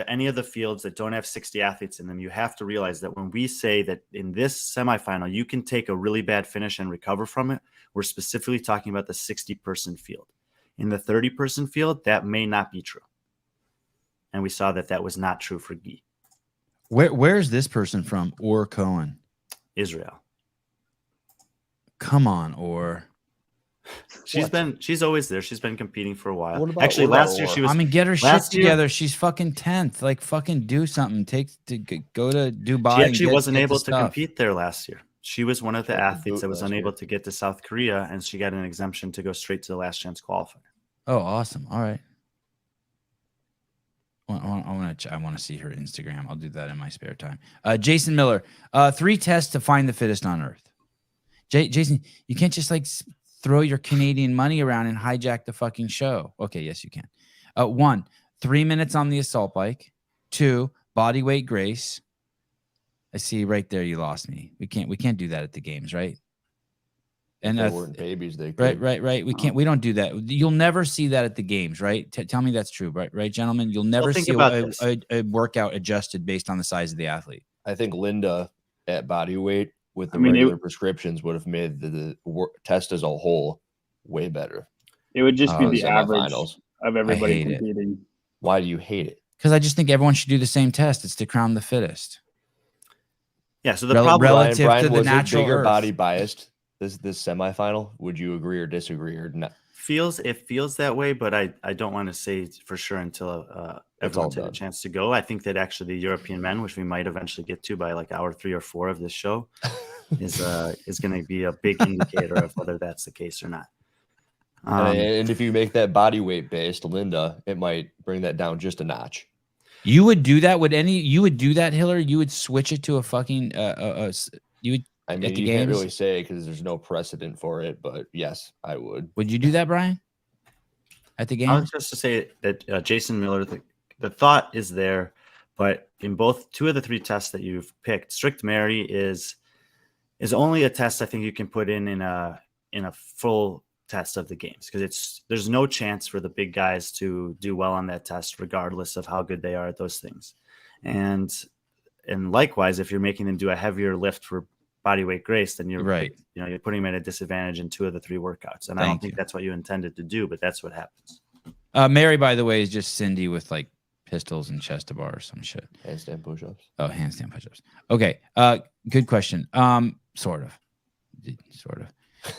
any of the fields that don't have 60 athletes in them, you have to realize that when we say that in this semifinal, you can take a really bad finish and recover from it, we're specifically talking about the 60-person field. In the 30-person field, that may not be true. And we saw that that was not true for Guy. Where's this person from? Or Cohen? Israel. Come on, Or. She's always there. She's been competing for a while. Actually, last year she was. I mean, get her shit last year- together. She's fucking 10th. Like, fucking do something. Go to Dubai. She and actually wasn't get able the to stuff. compete there last year. She was one of the She had to athletes boot that was last unable year. to get to South Korea, and she got an exemption to go straight to the last chance qualifier. Oh, awesome. All right. I want to see her Instagram. I'll do that in my spare time. Jason Miller, 3 tests to find the fittest on earth. Jason, you can't just like throw your Canadian money around and hijack the fucking show. Okay, yes, you can. 1, 3 minutes on the assault bike. 2, body weight grace. I see right there. You lost me. We can't do that at the games, right? And If they weren't babies, they could. right. We don't do that. You'll never see that at the games, right? Tell me that's true, right, gentlemen? You'll never think see about a workout adjusted based on the size of the athlete. I think Linda at body weight with the I mean, regular prescriptions would have made the test as a whole way better. It would just be Oh, the average Semifinals. of everybody hate it. competing. Why do you hate it? Because I just think everyone should do the same test. It's to crown the fittest. Yeah. So the Rel- problem. relative Brian, to the was it natural bigger earth. body biased this semifinal? Would you agree or disagree or not? It feels that way, but I don't want to say for sure until everyone's had a done. chance to go. I think that actually the European men, which we might eventually get to by like hour 3 or 4 of this show, is going to be a big indicator of whether that's the case or not. And if you make that body weight based, Linda, it might bring that down just a notch. You would do that? You would do that, Hiller? You would switch it to a fucking you would I mean, at the you can't games? really say because there's no precedent for it, but yes, I would. Would you do that, Brian? At the I was games? just to say that Jason Miller, the thought is there, but in both 2 of the 3 tests that you've picked, strict Mary is only a test I think you can put in a full test of the games because there's no chance for the big guys to do well on that test regardless of how good they are at those things. And likewise, if you're making them do a heavier lift for body weight grace, then you're Right. You're putting them at a disadvantage in 2 of the 3 workouts. And I don't Thank think you. that's what you intended to do, but that's what happens. Mary, by the way, is just Cindy with like pistols and chest to bar or some shit. Handstand push-ups. Oh, handstand push-ups. Okay. Good question. Sort of.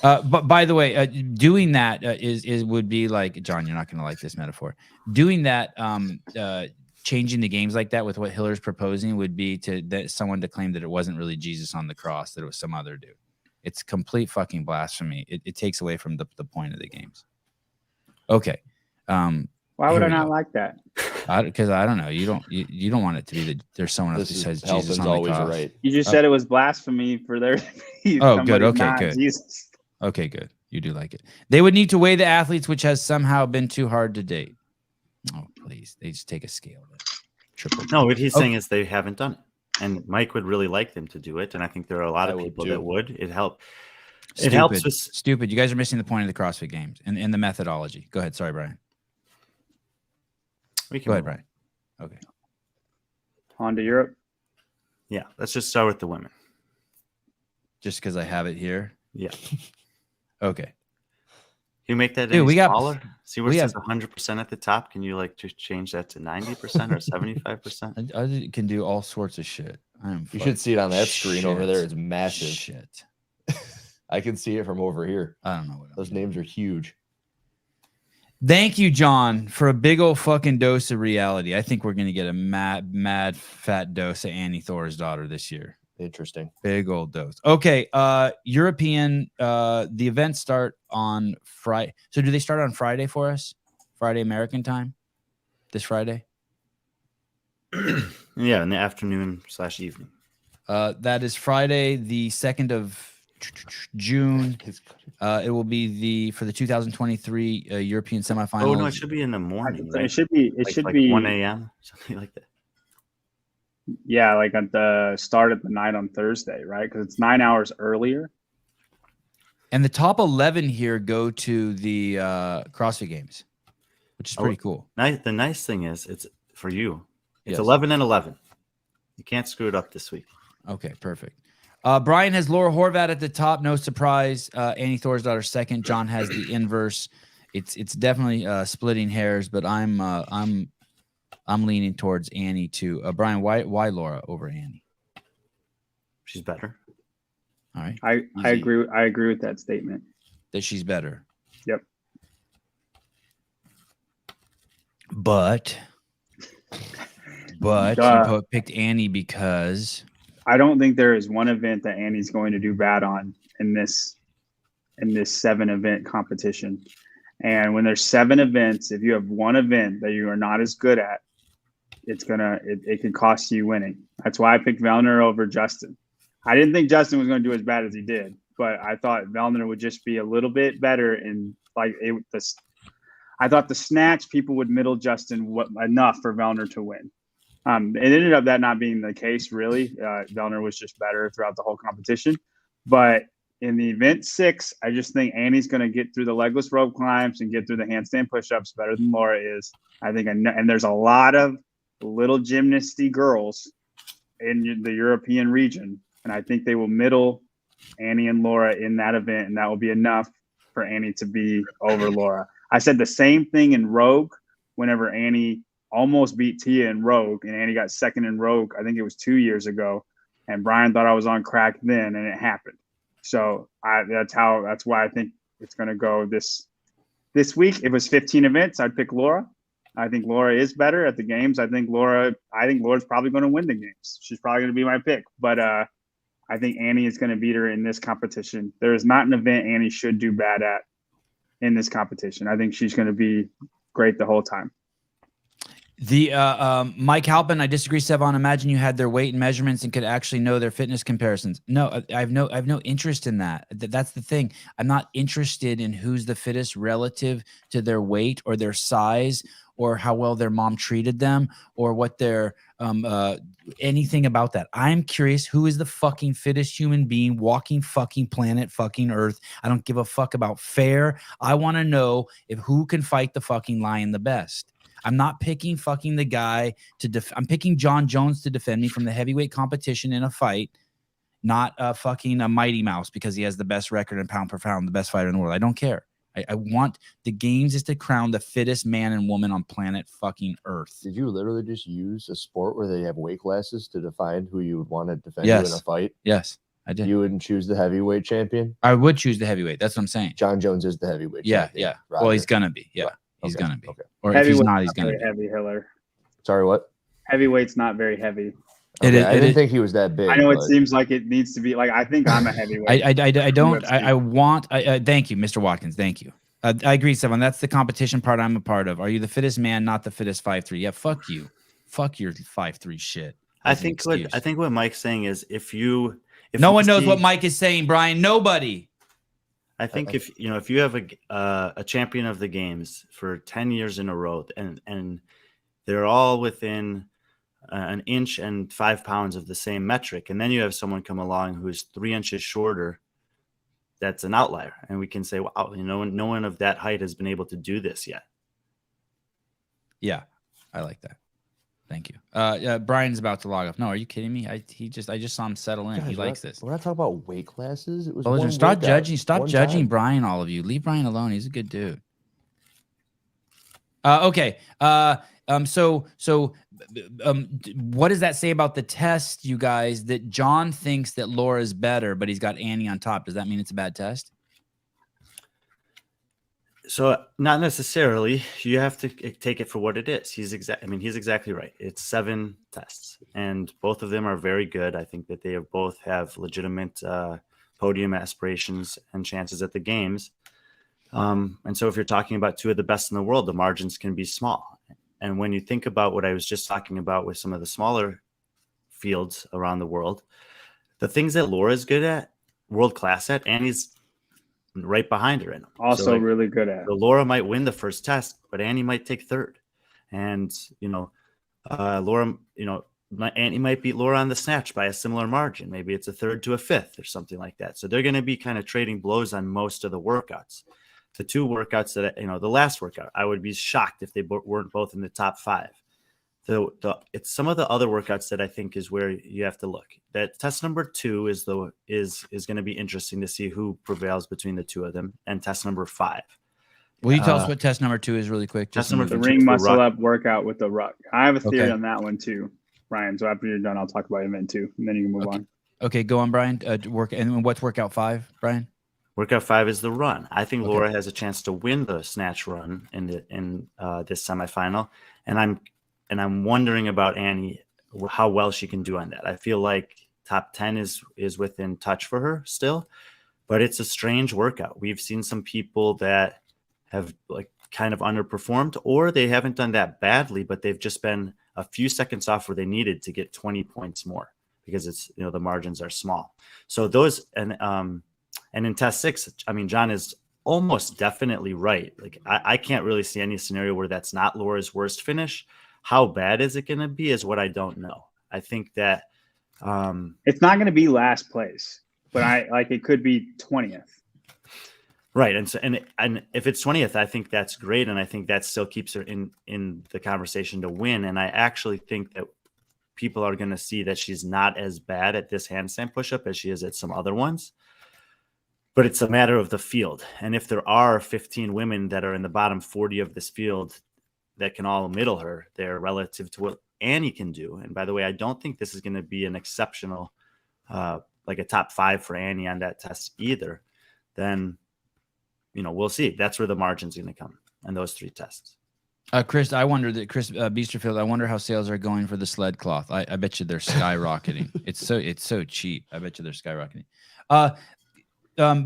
But by the way, doing that would be like, John, you're not going to like this metaphor. Doing that, changing the games like that with what Hiller's proposing would be someone to claim that it wasn't really Jesus on the cross, that it was some other dude. It's complete fucking blasphemy. It takes away from the point of the games. Okay. Why would Here I we not go. like that? Because I don't know. You don't want it to be that there's someone else This is besides Halpin's Jesus on the always cross. right. You just said it was blasphemy for there to be Oh, somebody good. Okay, not good. Jesus. Okay, good. You do like it. They would need to weigh the athletes, which has somehow been too hard to date. Oh, please. They just take a scale. Triple. No, what he's saying is they haven't done it. And Mike would really like them to do it. And I think there are a lot I of would people too. that would. It helps with Stupid. You guys are missing the point of the CrossFit Games and the methodology. Go ahead. Sorry, Brian. we can Go ahead, move on. Brian. Okay. On to Europe. Yeah, let's just start with the women. Just because I have it here. Yeah. Okay. Can you make that Dude, any we got- smaller? See where we it says have- 100% at the top? Can you like just change that to 90% or 75%? I can do all sorts of shit. You should see it on that screen over there. It's massive. Shit. I can see it from over here. I don't know what Those names are huge. Thank you, John, for a big old fucking dose of reality. I think we're going to get a mad, fat dose of Annie Thorisdottir this year. Interesting. Big old dose. Okay. European, the events start on Friday. So do they start on Friday for us? Friday American time? This Friday? Yeah, in the afternoon / evening. That is Friday, the 2nd of June. It will be for the 2023 European semifinals. Oh no, it should be in the morning. Right? It should be. It Like- should like be 1 a.m. something like that. Yeah, like at the start of the night on Thursday, right? Because it's 9 hours earlier. And the top 11 here go to the CrossFit Games, which is pretty cool. The nice thing is, it's for you. It's Yes. 11 and 11. You can't screw it up this week. Okay, perfect. Brian has Laura Horvath at the top. No surprise. Annie Thorisdottir second. John has the inverse. It's definitely splitting hairs, but I'm leaning towards Annie too. Brian, why Laura over Annie? She's better. All right. I Easy. agree with that statement. That she's better. Yep. But you picked Annie because I don't think there is one event that Annie's going to do bad on in this 7-event competition. And when there's 7 events, if you have one event that you are not as good at, it can cost you winning. That's why I picked Vellner over Justin. I didn't think Justin was going to do as bad as he did, but I thought Vellner would just be a little bit better in I thought the snatch people would middle Justin enough for Vellner to win. It ended up that not being the case, really. Vellner was just better throughout the whole competition. But in the event 6, I just think Annie's going to get through the legless rope climbs and get through the handstand push-ups better than Laura is. I think, and there's a lot of little gymnasty girls in the European region, and I think they will middle Annie and Laura in that event, and that will be enough for Annie to be over Laura. I said the same thing in Rogue whenever Annie almost beat Tia in Rogue, and Annie got second in Rogue. I think it was 2 years ago, and Brian thought I was on crack then, and it happened. So that's why I think it's going to go this week. If it was 15 events, I'd pick Laura. I think Laura is better at the games. I think Laura's probably going to win the games. She's probably going to be my pick, but I think Annie is going to beat her in this competition. There is not an event Annie should do bad at in this competition. I think she's going to be great the whole time. The Mike Halpin, I disagree, Sevan. Imagine you had their weight and measurements and could actually know their fitness comparisons. No, I have no interest in that. That's the thing. I'm not interested in who's the fittest relative to their weight or their size or how well their mom treated them or what their anything about that. I'm curious, who is the fucking fittest human being walking fucking planet fucking Earth? I don't give a fuck about fair. I want to know if who can fight the fucking lion the best. I'm not picking fucking the guy I'm picking John Jones to defend me from the heavyweight competition in a fight, not fucking a Mighty Mouse because he has the best record in pound per pound, the best fighter in the world. I don't care. I want the games is to crown the fittest man and woman on planet fucking Earth. Did you literally just use a sport where they have weight classes to define who you would want to defend you in a fight? Yes, I did. You wouldn't choose the heavyweight champion? I would choose the heavyweight. That's what I'm saying. John Jones is the heavyweight champion. Yeah. Roger. Well, he's going to be. Yeah, Right. He's Okay. going to be. Okay. Or if he's not, he's going to be. Heavy, Hiller. Sorry, what? Heavyweight's not very heavy. Okay, I didn't think he was that big. I know it seems like it needs to be. Like I think I'm a heavyweight. I want. Thank you, Mr. Watkins. Thank you. I agree, Sevan. That's the competition part I'm a part of. Are you the fittest man, not the fittest 5'3"? Yeah, fuck you. Fuck your 5'3" shit. I think what Mike's saying is if no one knows what Mike is saying, Brian. Nobody. I think if you have a champion of the games for 10 years in a row and they're all within an inch and 5 pounds of the same metric, and then you have someone come along who's 3 inches shorter, that's an outlier. And we can say, wow, no one of that height has been able to do this yet. Yeah, I like that. Thank you. Brian's about to log off. No, are you kidding me? I just saw him settle in. He likes this. We're not talking about weight classes. It was stop judging Brian, all of you. Leave Brian alone. He's a good dude. Okay. So what does that say about the test, you guys, that John thinks that Laura is better, but he's got Annie on top? Does that mean it's a bad test? So not necessarily. You have to take it for what it is. He's exactly right. It's 7 tests, and both of them are very good. I think that they both have legitimate podium aspirations and chances at the games. And so if you're talking about 2 of the best in the world, the margins can be small. And when you think about what I was just talking about with some of the smaller fields around the world, the things that Laura's good at, world class at, Annie's right behind her in them. Also really good at. So Laura might win the first test, but Annie might take third. And, Laura, Annie might beat Laura on the snatch by a similar margin. Maybe it's a 3rd to a 5th or something like that. So they're going to be kind of trading blows on most of the workouts. The 2 workouts that, the last workout, I would be shocked if they weren't both in the top 5. it's some of the other workouts that I think is where you have to look. That test number 2 is going to be interesting to see who prevails between the two of them, and test number 5. Will you tell us what test number 2 is really quick? Test number The 2 ring is the muscle ruck. up workout with the ruck. I have a theory Okay. on that one too, Ryan. So after you're done, I'll talk about event 2, and then you can move on. Okay, go on, Brian. What's workout 5, Brian? Workout 5 is the run. I think Okay. Laura has a chance to win the snatch run in this semifinal, and I'm wondering about Annie, how well she can do on that. I feel like top 10 is within touch for her still, but it's a strange workout. We've seen some people that have like kind of underperformed, or they haven't done that badly, but they've just been a few seconds off where they needed to get 20 points more because it's, the margins are small. So those, and in test 6, I mean, John is almost definitely right. Like I can't really see any scenario where that's not Laura's worst finish. How bad is it going to be is what I don't know. I think that It's not going to be last place, but it could be 20th. right. And so, and if it's 20th, I think that's great. And I think that still keeps her in the conversation to win. And I actually think that people are going to see that she's not as bad at this handstand pushup as she is at some other ones. But it's a matter of the field. And if there are 15 women that are in the bottom 40 of this field that can all middle her there relative to what Annie can do. And by the way, I don't think this is going to be an exceptional, like a top 5 for Annie on that test either. Then, we'll see. That's where the margin's going to come on those 3 tests. Chris, I wonder Biesterfield, I wonder how sales are going for the sled cloth. I bet you they're skyrocketing. It's so cheap. I bet you they're skyrocketing.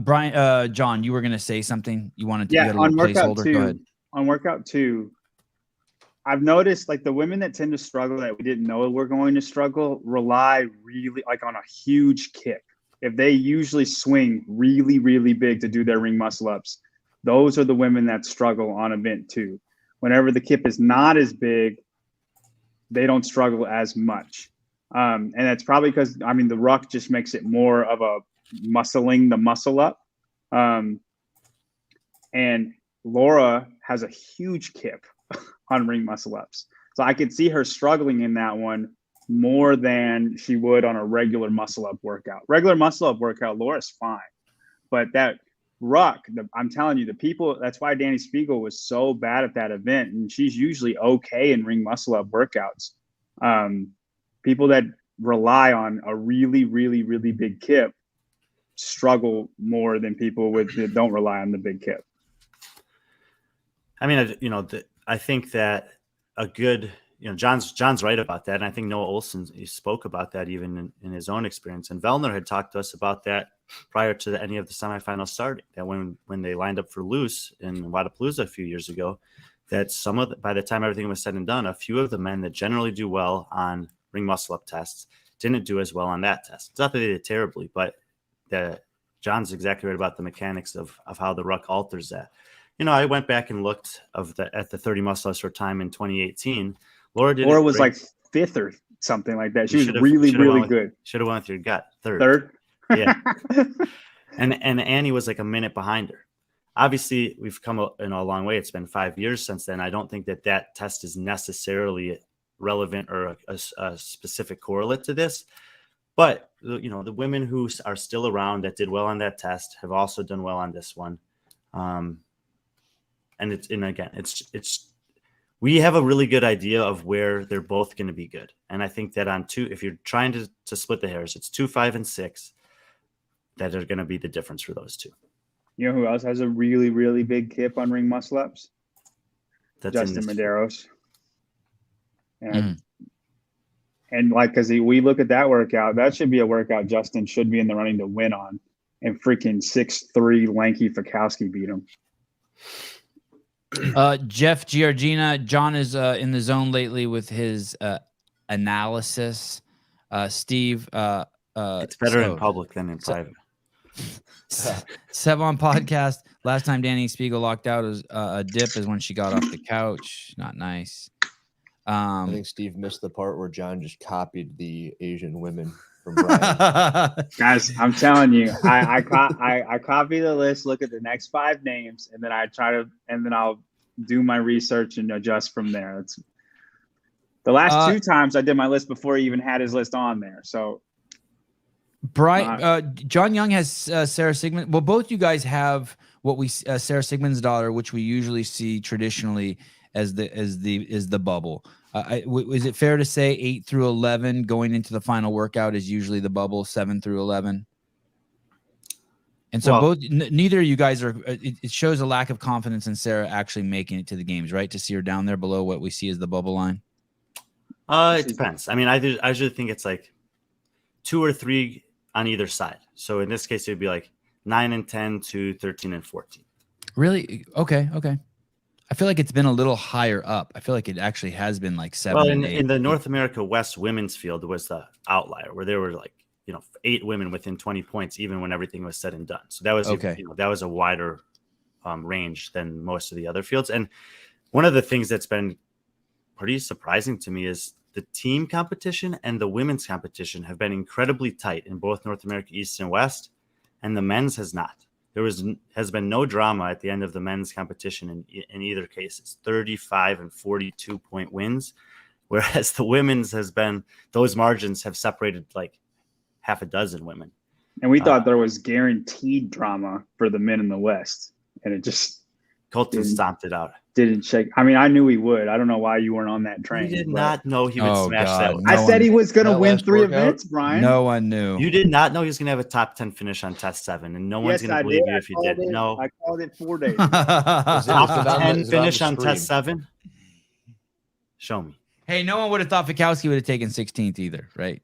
Brian, John, you were going to say something. You wanted to get a on little workout placeholder. 2. Go ahead. On workout 2, I've noticed like the women that tend to struggle that we didn't know were going to struggle rely really on a huge kick. If they usually swing really, really big to do their ring muscle ups, those are the women that struggle on event 2. Whenever the kip is not as big, they don't struggle as much. And that's probably because, the ruck just makes it more of a muscling the muscle up. And Laura has a huge kip on ring muscle ups. So I could see her struggling in that one more than she would on a regular muscle up workout. Regular muscle up workout, Laura's fine. But that ruck, I'm telling you, the people, that's why Dani Speegle was so bad at that event. And she's usually okay in ring muscle up workouts. People that rely on a really, really, really big kip struggle more than people that don't rely on the big kip. I mean, I think that a good, John's right about that. And I think Noah Olson, he spoke about that even in his own experience. And Vellner had talked to us about that prior to any of the semifinals starting, that when they lined up for loose in Wadapalooza a few years ago, that by the time everything was said and done, a few of the men that generally do well on ring muscle up tests didn't do as well on that test. It's not that they did terribly, but John's exactly right about the mechanics of how the ruck alters that. I went back and looked at the 30 muscle ups for time in 2018. Laura was like 5th or something like that. She was really good. Should have went with your gut. Third. Yeah. and Annie was like a minute behind her. Obviously, we've come a long way. It's been 5 years since then. I don't think that test is necessarily relevant or a specific correlate to this. But, the women who are still around that did well on that test have also done well on this one. We have a really good idea of where they're both going to be good. And I think that on 2, if you're trying to split the hairs, it's 2, 5, and 6 that are going to be the difference for those 2. You know who else has a really, really big kip on ring muscle ups? That's Justin Medeiros. And because we look at that workout, that should be a workout Justin should be in the running to win on. And freaking 6'3" lanky Fakowski beat him. Jeff Giorgina, John is in the zone lately with his analysis. Steve, it's better in public than in private. Sevan Podcast. Last time Dani Speegle locked out was a dip is when she got off the couch. Not nice. I think Steve missed the part where John just copied the Asian women from Brian. Guys, I'm telling you, I copy the list, look at the next 5 names, and then and then I'll do my research and adjust from there. The last 2 times I did my list before he even had his list on there. So John Young has Sarah Sigmund. Well, both you guys have what we Sarah Sigmundsdottir, which we usually see traditionally as the bubble. Is it fair to say 8 through 11 going into the final workout is usually the bubble, 7 through 11? And so neither of you guys are. It shows a lack of confidence in Sarah actually making it to the games, right? To see her down there below what we see as the bubble line. It depends. I mean, I usually think it's like 2 or 3 on either side. So in this case, it would be like 9 and 10 to 13 and 14. Really? Okay. I feel like it's been a little higher up. I feel like it actually has been like 7 Well, and 8. in the North America West women's field was the outlier where there were like, 8 women within 20 points, even when everything was said and done. So that was, that was a wider range than most of the other fields. And one of the things that's been pretty surprising to me is the team competition and the women's competition have been incredibly tight in both North America East and West, and the men's has not. There has been no drama at the end of the men's competition in either case. It's 35 and 42 point wins, whereas the women's has been, those margins have separated like half a dozen women. And we thought there was guaranteed drama for the men in the West, and it just Colton stomped it out. Didn't shake. I mean, I knew he would. I don't know why you weren't on that train. You did not know he would smash that. I said he was going to win 3 events, Brian. No one knew. You did not know he was going to have a top 10 finish on test 7, and no one's going to believe you if you did. No, I called it 4 days. Top 10 finish on test 7. Show me. Hey, no one would have thought Fakowski would have taken 16th either, right?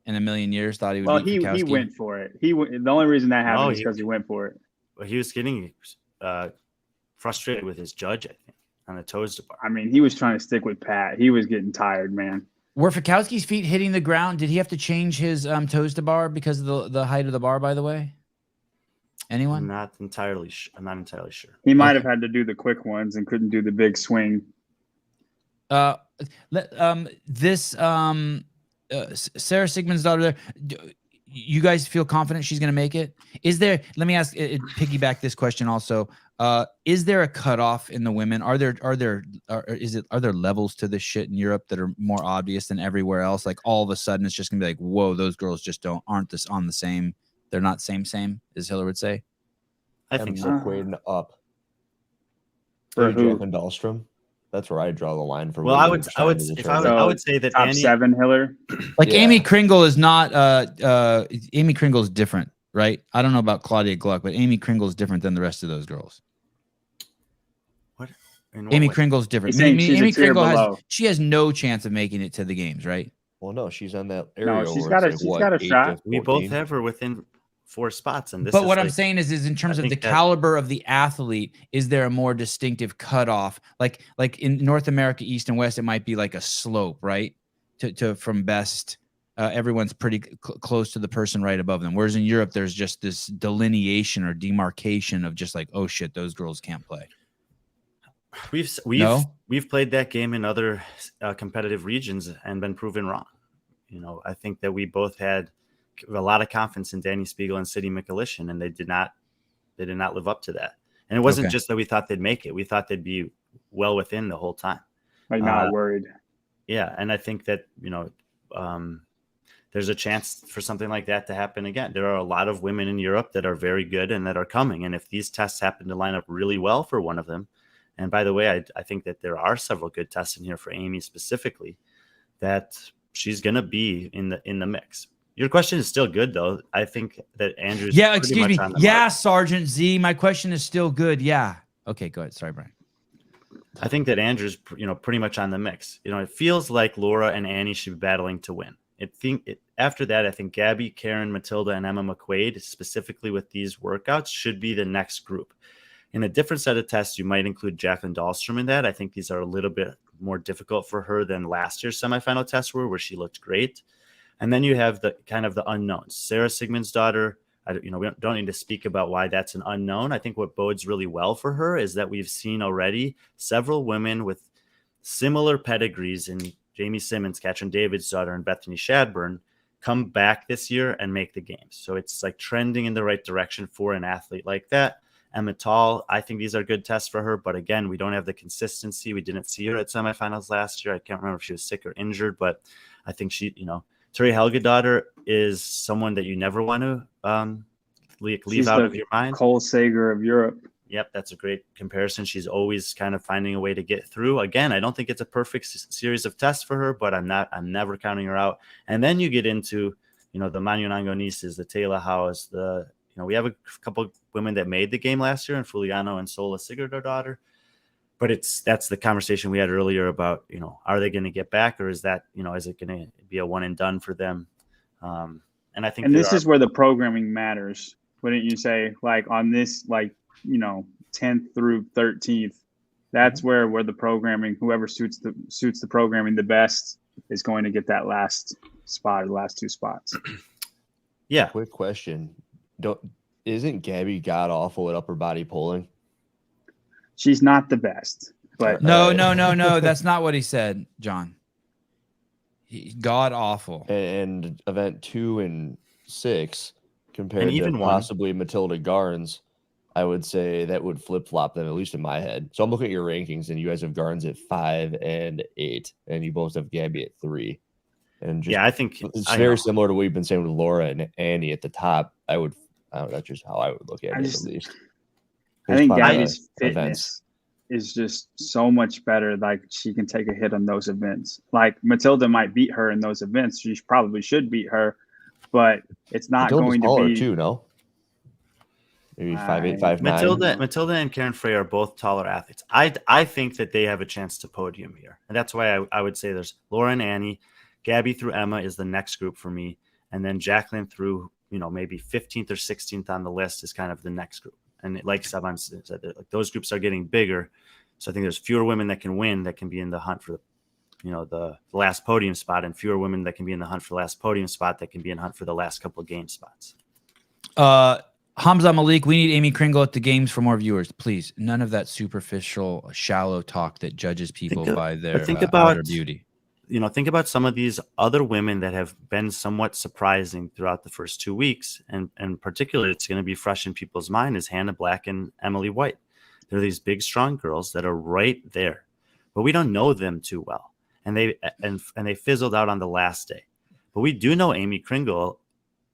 In a million years, thought he would. Well, he went for it. The only reason that happened is because he went for it. Well, he was getting frustrated with his judge, I think, on the toes to bar. I mean, he was trying to stick with Pat. He was getting tired, man. Were Fakowski's feet hitting the ground? Did he have to change his toes to bar because of the height of the bar? By the way, anyone? I'm not entirely sure. He might have had to do the quick ones and couldn't do the big swing. Sarah Sigmundsdottir, you guys feel confident she's going to make it? Is there? Let me ask. Piggyback this question also. Is there a cutoff in the women? Are there levels to this shit in Europe that are more obvious than everywhere else? Like all of a sudden, it's just gonna be like, whoa, those girls just aren't this on the same. They're not same, as Hiller would say. I think so. Quaden up. For who? Jack and Dahlstrom. That's where I draw the line for. Well, I would say that top Annie, 7 Hiller. Like Amy Kringle is not. Amy Kringle is different, right? I don't know about Claudia Gluck, but Amy Kringle is different than the rest of those girls. What Amy Kringle's different. Amy Kringle has no chance of making it to the games, right? Well, no, she's on that area. No, she's got a shot. We both have her within 4 spots, and but what I'm saying is in terms of the caliber of the athlete, is there a more distinctive cutoff? Like in North America, East and West, it might be like a slope, right? To from best, everyone's pretty close to the person right above them. Whereas in Europe, there's just this delineation or demarcation of just like, oh shit, those girls can't play. We've played that game in other competitive regions and been proven wrong. I think that we both had a lot of confidence in Dani Speegle and Sidney McAlishan, and they did not live up to that. And it wasn't just that we thought they'd make it; we thought they'd be well within the whole time. I'm not worried. Yeah, and I think that there's a chance for something like that to happen again. There are a lot of women in Europe that are very good and that are coming, and if these tests happen to line up really well for one of them, and by the way, I think that there are several good tests in here for Amy specifically, that she's going to be in the mix. Your question is still good, though. I think that Andrew's excuse me. Yeah, Sergeant Z. My question is still good. Yeah. Okay, go ahead. Sorry, Brian. I think that Andrew's, pretty much on the mix. It feels like Laura and Annie should be battling to win. After that, I think Gabby, Karen, Matilda, and Emma McQuaid, specifically with these workouts, should be the next group. In a different set of tests, you might include Jacqueline Dahlstrom in that. I think these are a little bit more difficult for her than last year's semifinal tests were, where she looked great. And then you have the kind of the unknowns. Sarah Sigmundsdottir, we don't need to speak about why that's an unknown. I think what bodes really well for her is that we've seen already several women with similar pedigrees in Jamie Simmons, Katrin Davidsdottir, and Bethany Shadburne come back this year and make the games. So it's like trending in the right direction for an athlete like that. Emma Tall, I think these are good tests for her. But again, we don't have the consistency. We didn't see her at semifinals last year. I can't remember if she was sick or injured, but I think she, Tori Helgadottir is someone that you never want to leave out of your mind. Cole Sager of Europe. Yep, that's a great comparison. She's always kind of finding a way to get through. Again, I don't think it's a perfect series of tests for her, but I'm never counting her out. And then you get into, the Manu Nangonisas, the Taylor Howes, we have a couple women that made the game last year, and Fuliano and Sola Sigurdardottir. But that's the conversation we had earlier about, are they going to get back, or is that, is it going to be a one and done for them? And I think, this is where the programming matters, wouldn't you say? Like on this, 10th through 13th, that's where the programming, whoever suits the programming the best is going to get that last spot or the last two spots. Yeah. Quick question. Isn't Gabby god awful at upper body pulling? She's not the best, but no. That's not what he said, John. God awful. And event 2 and 6 compared and even to possibly Matilda Garns, I would say that would flip flop them, at least in my head. So I'm looking at your rankings, and you guys have Garns at 5 and 8, and you both have Gabby at 3. And I think it's very similar to what you've been saying with Laura and Annie at the top. I don't know, that's just how I would look at it, at least. I think Gabby's fitness is just so much better. Like, she can take a hit on those events. Like, Matilda might beat her in those events. She probably should beat her, but it's not going to be too, no? Maybe 5'8", 5'9". Matilda and Karen Frey are both taller athletes. I think that they have a chance to podium here, and that's why I would say there's Laura and Annie, Gabby through Emma is the next group for me, and then Jacqueline through maybe 15th or 16th on the list is kind of the next group. And like Sevan said, like those groups are getting bigger, so I think there's fewer women that can win that can be in the hunt for the last podium spot, and fewer women that can be in the hunt for the last podium spot that can be in hunt for the last couple of game spots. Hamza Malik, we need Amy Kringle at the games for more viewers, please. None of that superficial, shallow talk that judges people by their outer beauty. Think about some of these other women that have been somewhat surprising throughout the first 2 weeks, and particularly it's going to be fresh in people's mind is Hannah Black and Emily White. They're these big, strong girls that are right there, but we don't know them too well, and they fizzled out on the last day. But we do know Amy Kringle.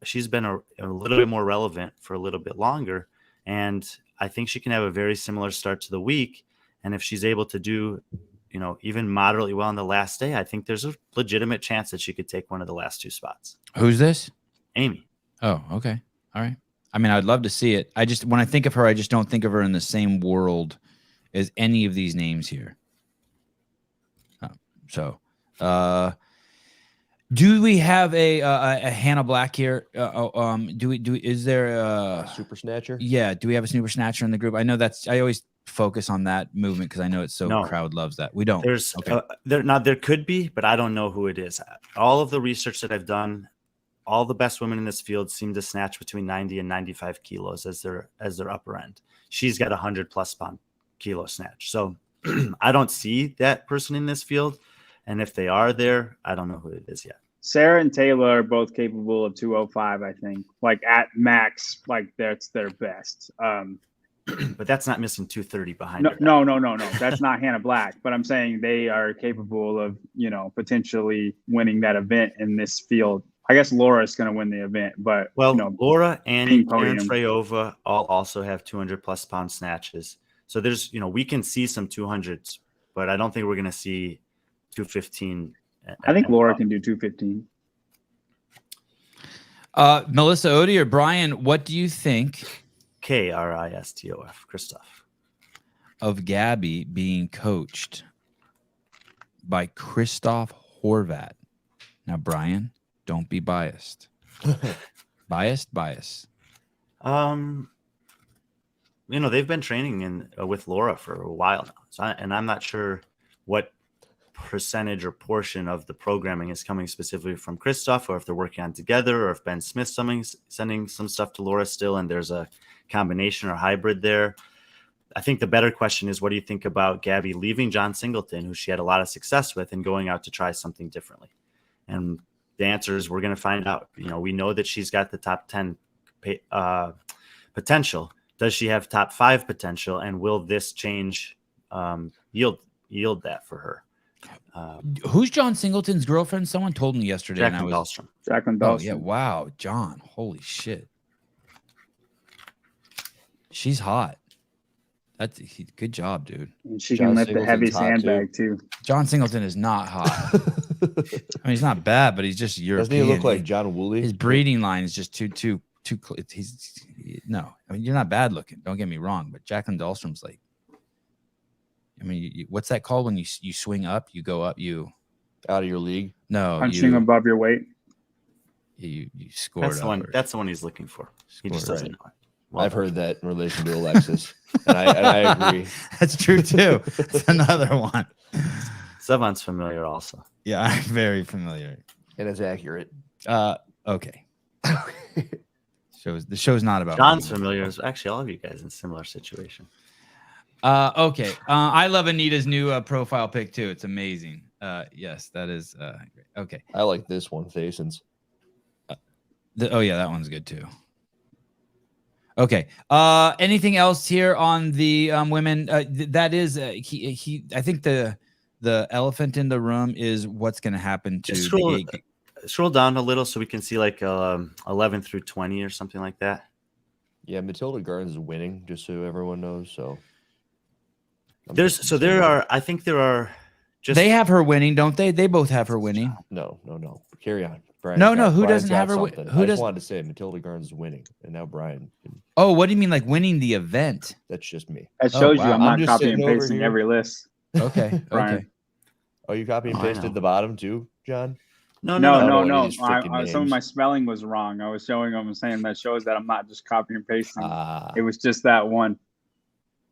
She's been a little bit more relevant for a little bit longer, and I think she can have a very similar start to the week. And if she's able to do, even moderately well on the last day, I think there's a legitimate chance that she could take one of the last 2 spots. Who's this? Amy. Oh, okay. All right. I mean, I'd love to see it. When I think of her, I just don't think of her in the same world as any of these names here. Do we have a Hannah Black here? Is there a super snatcher? Yeah. Do we have a super snatcher in the group? I know I always focus on that movement because I know it's crowd loves that. We don't. There's there could be, but I don't know who it is. All of the research that I've done, all the best women in this field seem to snatch between 90 and 95 kilos as their upper end. She's got 100+ pound kilo snatch. So I don't see that person in this field. And if they are there, I don't know who it is yet. Sarah and Taylor are both capable of 205, I think. Like at max, like that's their best. But that's not missing 230 behind her. No. That's not Hannah Black. But I'm saying they are capable of, potentially winning that event in this field. I guess Laura's going to win the event, but Laura, Annie, Karen Freyova all also have 200+ pound snatches. So there's, we can see some 200s, but I don't think we're going to see 215. I think Laura can do 215. Melissa Odie or Brian, what do you think? Kristoff, Christoph. Of Gabby being coached by Christoph Horvath. Now, Brian, don't be biased. Bias. They've been training with Laura for a while now. And I'm not sure what percentage or portion of the programming is coming specifically from Christoph, or if they're working on together, or if Ben Smith's sending some stuff to Laura still, and there's a combination or hybrid there. I think the better question is, what do you think about Gabby leaving John Singleton, who she had a lot of success with, and going out to try something differently? And the answer is, we're going to find out. We know that she's got the top 10 potential. does she have top 5 potential, and will this change yield that for her? Who's John Singleton's girlfriend? Someone told me yesterday. Jacqueline Dahlstrom. Jacqueline Oh Dahlstrom. yeah, wow, John, holy shit, she's hot. Good job, dude. And she John can lift the heavy Singleton's hot, sandbag too. John Singleton is not hot. I mean, he's not bad, but he's just European. Doesn't he look like John Woolley? His breeding line is just too. No, I mean, you're not bad looking. Don't get me wrong, but Jacqueline Dahlstrom's like, I mean, what's that called when you swing up, you go up, Out of your league. no, Punching above your weight. you scored. That's the one. That's the one he's looking for. He just Scored, doesn't know it. Well, I've heard that in relation to Alexis, and I agree. That's true too. It's another one. Sevan's familiar also. Yeah, I'm very familiar. And it's accurate. Okay. The show's not about John's me. familiar. Actually, all of you guys in similar situation. Okay. I love Anita's new profile pic too. It's amazing. Yes, that is great. Okay. I like this one, Thason's. Oh yeah, that one's good too. Okay. Anything else here on the women? That is he. I think the elephant in the room is what's going to happen to Just the scroll down a little so we can see like 11 through 20 or something like that. Yeah, Matilda Gardens is winning, just so everyone knows. So I think there are just They have her winning, don't they? They both have her winning. No. Carry on. Brian. No, who doesn't have her? I just wanted to say Matilda Gardens is winning, and now Brian. Oh, what do you mean, like winning the event? That's just me. That shows wow. you I'm I'm not just copying and sitting over pasting here. every list. Okay. Brian. Okay. Oh, you copy and Oh, I pasted know. the bottom too, John? no. No. these freaking Some of names. my spelling was wrong. I was showing them and saying that shows that I'm not just copying and pasting. Ah, It was just that one.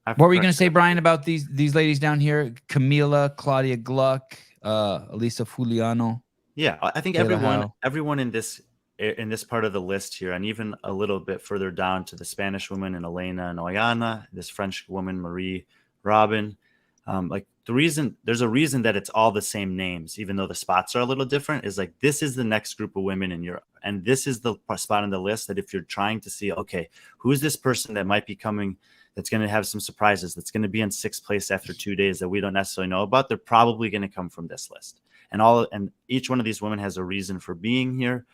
I've What were you going to corrected say, it. Brian, about these ladies down here? Camila, Claudia Gluck, Elisa Fuliano. Yeah, I think Taylor everyone in this part of the list here, and even a little bit further down to the Spanish woman and Elena and Oyana, this French woman Marie Robin. There's a reason that it's all the same names, even though the spots are a little different. Is like this is the next group of women in Europe, and this is the spot on the list that if you're trying to see, okay, who's this person that might be coming, that's going to have some surprises, that's going to be in 6th place after 2 days that we don't necessarily know about, they're probably going to come from this list. And each one of these women has a reason for being here.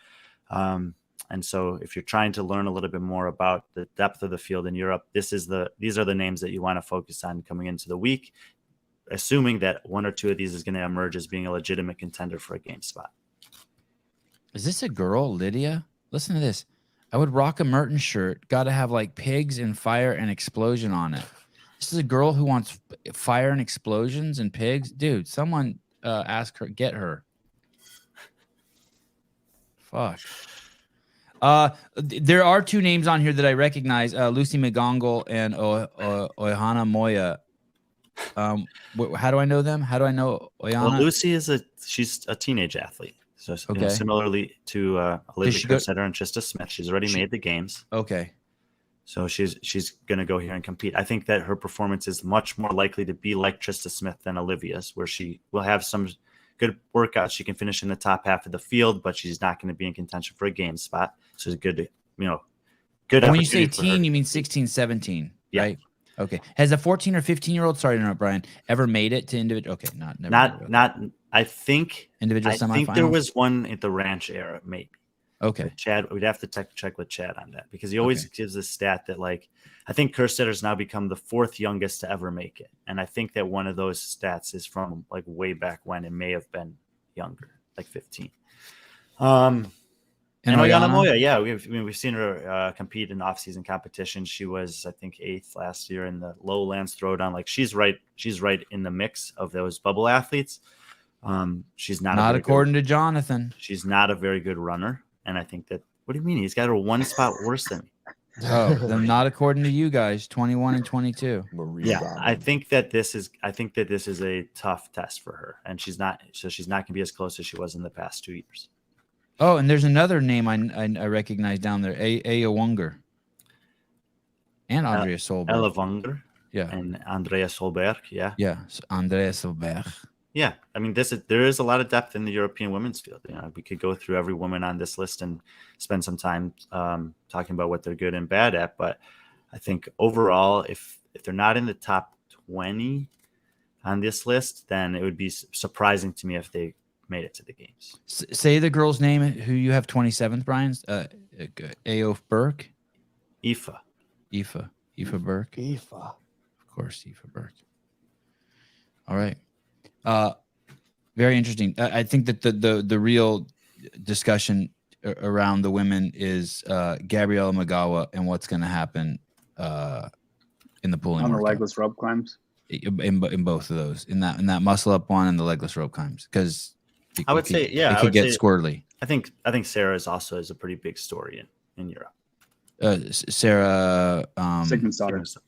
And so if you're trying to learn a little bit more about the depth of the field in Europe, these are the names that you want to focus on coming into the week, assuming that 1 or 2 of these is going to emerge as being a legitimate contender for a game spot. Is this a girl, Lydia? Listen to this. I would rock a Merton shirt. Got to have like pigs and fire and explosion on it. This is a girl who wants fire and explosions and pigs. Dude, someone ask her, get her. Fuck. There are 2 names on here that I recognize, Lucy McGongle and Oyana Moya. How do I know them? How do I know Oyana? Well, Lucy she's a teenage athlete. So Okay. Similarly to Olivia she go- Kersetter and Trista Smith, she's already made the games. Okay. So she's going to go here and compete. I think that her performance is much more likely to be like Trista Smith than Olivia's, where she will have some good workouts. She can finish in the top half of the field, but she's not going to be in contention for a game spot. So it's a good. And when you say opportunity for her. teen, you mean 16, 17, Yeah. right? Okay. Has a 14 or 15-year-old, sorry to interrupt, Brian, ever made it to individual? Okay, not. I think individual semifinals. I think there was one at the ranch era, maybe. Okay. Chad, we'd have to check with Chad on that because he always gives this stat that I think Kerstetter's now become the 4th youngest to ever make it, and I think that one of those stats is from way back when. It may have been younger, like 15. And Oyana Moya, yeah, we've seen her compete in off-season competitions. She was, I think, 8th last year in the lowlands throwdown. She's right in the mix of those bubble athletes. She's not according to Jonathan. She's not a very good runner. And I think that, what do you mean? He's got her 1 spot worse than me. Oh, then not according to you guys, 21 and 22. Marie Robin. I think that this is a tough test for her. And she's not going to be as close as she was in the past 2 years. Oh, and there's another name I recognize down there, Aya Wunger. And Andrea Solberg. Ella Wunger. Yeah. And Andrea Solberg. Yeah. Yeah. So Andrea Solberg. Yeah, I mean, there is a lot of depth in the European women's field. We could go through every woman on this list and spend some time talking about what they're good and bad at. But I think overall, if they're not in the top 20 on this list, then it would be surprising to me if they made it to the games. Say the girl's name who you have 27th, Brian. Aof Burke. Aoife Burke. Aoife. Of course, Aoife Burke. All right. Very interesting. I think that the real discussion around the women is Gabriella Magawa and what's going to happen in the pulling on the workout. legless rope climbs. In both of those, in that muscle up one and the legless rope climbs, because I would say it could get squirrely. I think Sarah is a pretty big story in Europe. Sigmundsdottir. Sigmundsdottir.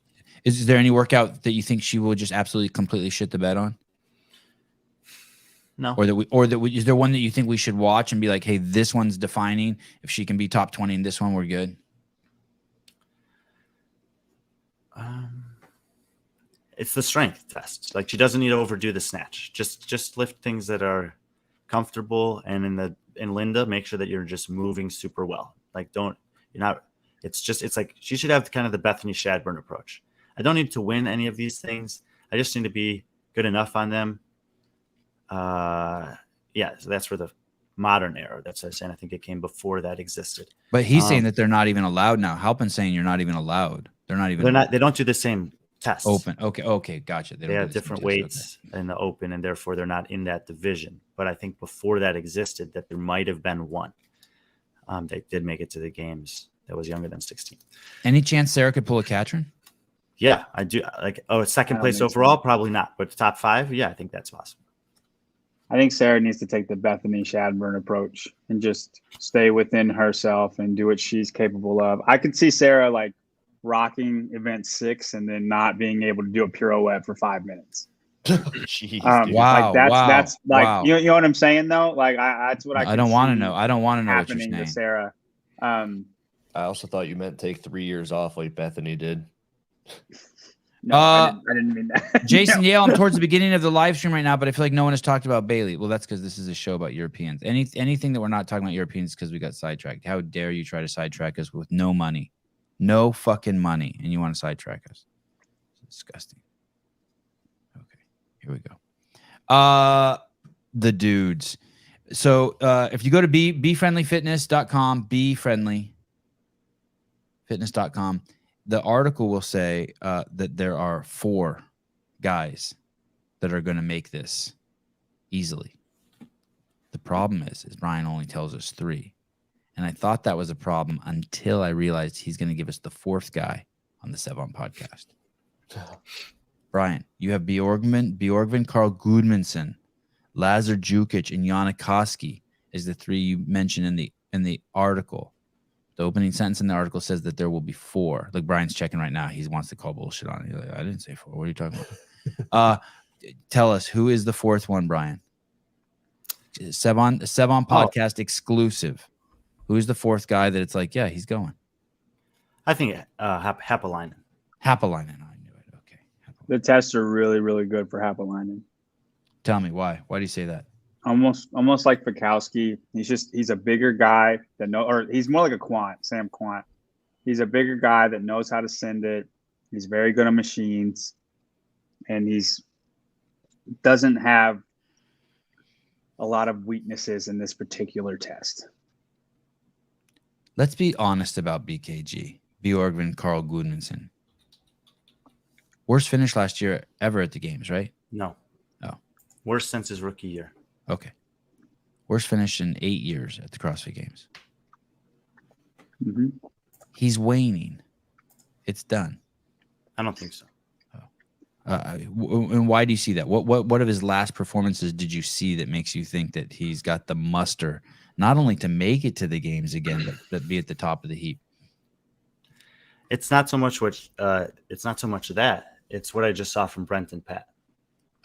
Is there any workout that you think she will just absolutely completely shit the bed on? No. Is there one that you think we should watch and be like, hey, this one's defining. If she can be top 20 in this one, we're good. It's the strength test. Like, she doesn't need to overdo the snatch. Just lift things that are comfortable, and in Linda, make sure that you're just moving super well. Like, it's like she should have kind of the Bethany Shadburne approach. I don't need to win any of these things. I just need to be good enough on them. So that's where the modern era. That's what I'm saying. I think it came before that existed. But he's saying that they're not even allowed now. Halpin's saying you're not even allowed. They don't do the same tests. Open. Okay, gotcha. They have different weights in the open, and therefore they're not in that division. But I think before that existed, that there might have been one. They did make it to the games that was younger than 16. Any chance Sarah could pull a Katrin? Yeah, I do. Second place overall, probably not. But top 5, yeah, I think that's possible. I think Sarah needs to take the Bethany Shadburne approach and just stay within herself and do what she's capable of. I could see Sarah like rocking event 6 and then not being able to do a pirouette for 5 minutes. Jeez, wow. That's like, wow. You know what I'm saying though? Like that's what I don't want to know. I don't want to know what you're happening saying. to Sarah. I also thought you meant take 3 years off like Bethany did. No, I didn't mean that. Jason Yale, I'm towards the beginning of the live stream right now, but I feel like no one has talked about Bailey. Well, that's because this is a show about Europeans. Anything that we're not talking about Europeans because we got sidetracked. How dare you try to sidetrack us with no money? No fucking money, and you want to sidetrack us. It's disgusting. Okay, here we go. The dudes. So if you go to befriendlyfitness.com, befriendlyfitness.com, the article will say that there are 4 guys that are going to make this easily. The problem is Brian only tells us 3. And I thought that was a problem until I realized he's going to give us the 4th guy on the Sevan podcast. Brian, you have Bjorgvin Carl Gudmundsson, Lazar Jukic, and Janikowski is the 3 you mentioned in the article. The opening sentence in the article says that there will be 4. Like, Brian's checking right now. He wants to call bullshit on it. He's like, I didn't say 4. What are you talking about? Tell us, who is the 4th one, Brian? Sevan podcast exclusive. Who's the 4th guy that it's like, yeah, he's going? I think Haapalainen. Haapalainen. I knew it. Okay. The tests are really, really good for Haapalainen. Tell me why. Why do you say that? Almost like Fakowski. He's a bigger guy he's more like a Sam Quant. He's a bigger guy that knows how to send it. He's very good on machines, and doesn't have a lot of weaknesses in this particular test. Let's be honest about BKG, Bjorgvin Carl Gudmundsson. Worst finish last year ever at the games, right? No. Oh. Worst since his rookie year. Okay. Worst finish in 8 years at the CrossFit Games. Mm-hmm. He's waning. It's done. I don't think so. And why do you see that? What of his last performances did you see that makes you think that he's got the muster, not only to make it to the games again, but be at the top of the heap? It's not so much that. It's what I just saw from Brent and Pat.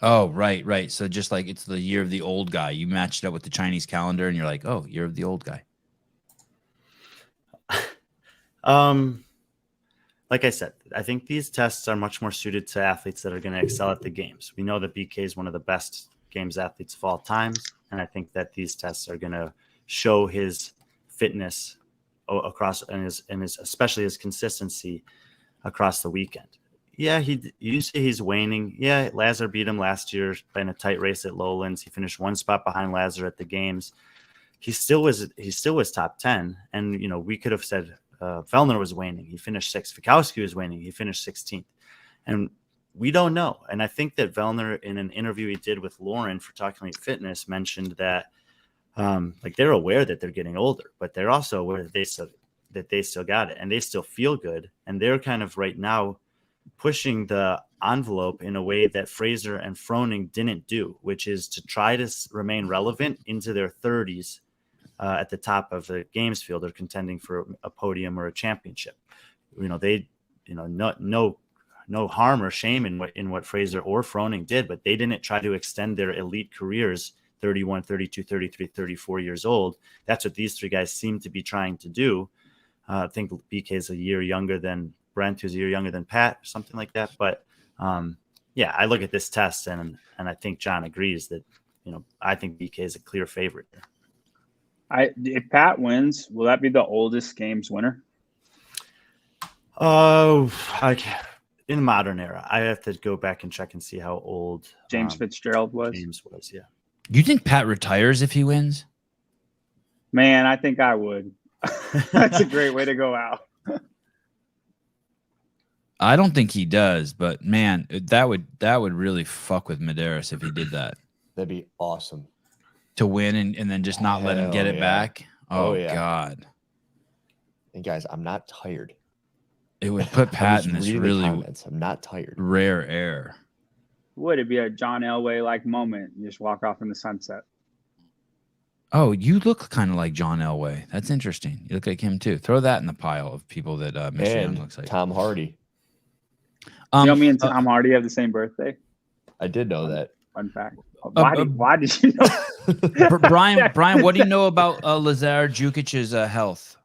Oh, right. So just like it's the year of the old guy. You matched it up with the Chinese calendar, and you're like, oh, year of the old guy. Like I said, I think these tests are much more suited to athletes that are going to excel at the games. We know that BK is one of the best games athletes of all times, and I think that these tests are going to show his fitness across and his especially his consistency across the weekend. Yeah, you say he's waning. Yeah, Lazar beat him last year in a tight race at Lowlands. He finished one spot behind Lazar at the games. He still was top 10. And, you know, we could have said Vellner was waning. He finished 6th. Fakowski was waning. He finished 16th. And we don't know. And I think that Vellner, in an interview he did with Lauren for Talking Elite Fitness, mentioned that like they're aware that they're getting older, but they're also aware that they still got it and they still feel good. And they're kind of right now pushing the envelope in a way that Fraser and Froning didn't do, which is to try to remain relevant into their 30s at the top of the games field or contending for a podium or a championship. You know, they, you know, no harm or shame in what Fraser or Froning did, but they didn't try to extend their elite careers 31, 32, 33, 34 years old. That's what these three guys seem to be trying to do. I think BK is a year younger than Brent, who's a year younger than Pat, or something like that. But yeah, I look at this test and I think John agrees that, you know, I think BK is a clear favorite here. If Pat wins, will that be the oldest games winner? Oh, in the modern era, I have to go back and check and see how old James Fitzgerald was. James was, yeah. You think Pat retires if he wins? Man, I think I would. That's a great way to go out. I don't think he does, but man, that would really fuck with Medeiros if he did that. That'd be awesome. To win and then just not let him get it back. Oh yeah. God. And guys, I'm not tired. It would put Pat in this really comments. I'm not tired. Rare air. Would it be a John Elway like moment? You just walk off in the sunset. Oh, you look kind of like John Elway. That's interesting. You look like him too. Throw that in the pile of people that Michigan looks like. Tom Hardy. You know, me and Tom Hardy have the same birthday. I did know that. Fun fact. Why did you know? Brian, what do you know about Lazar Jukic's health?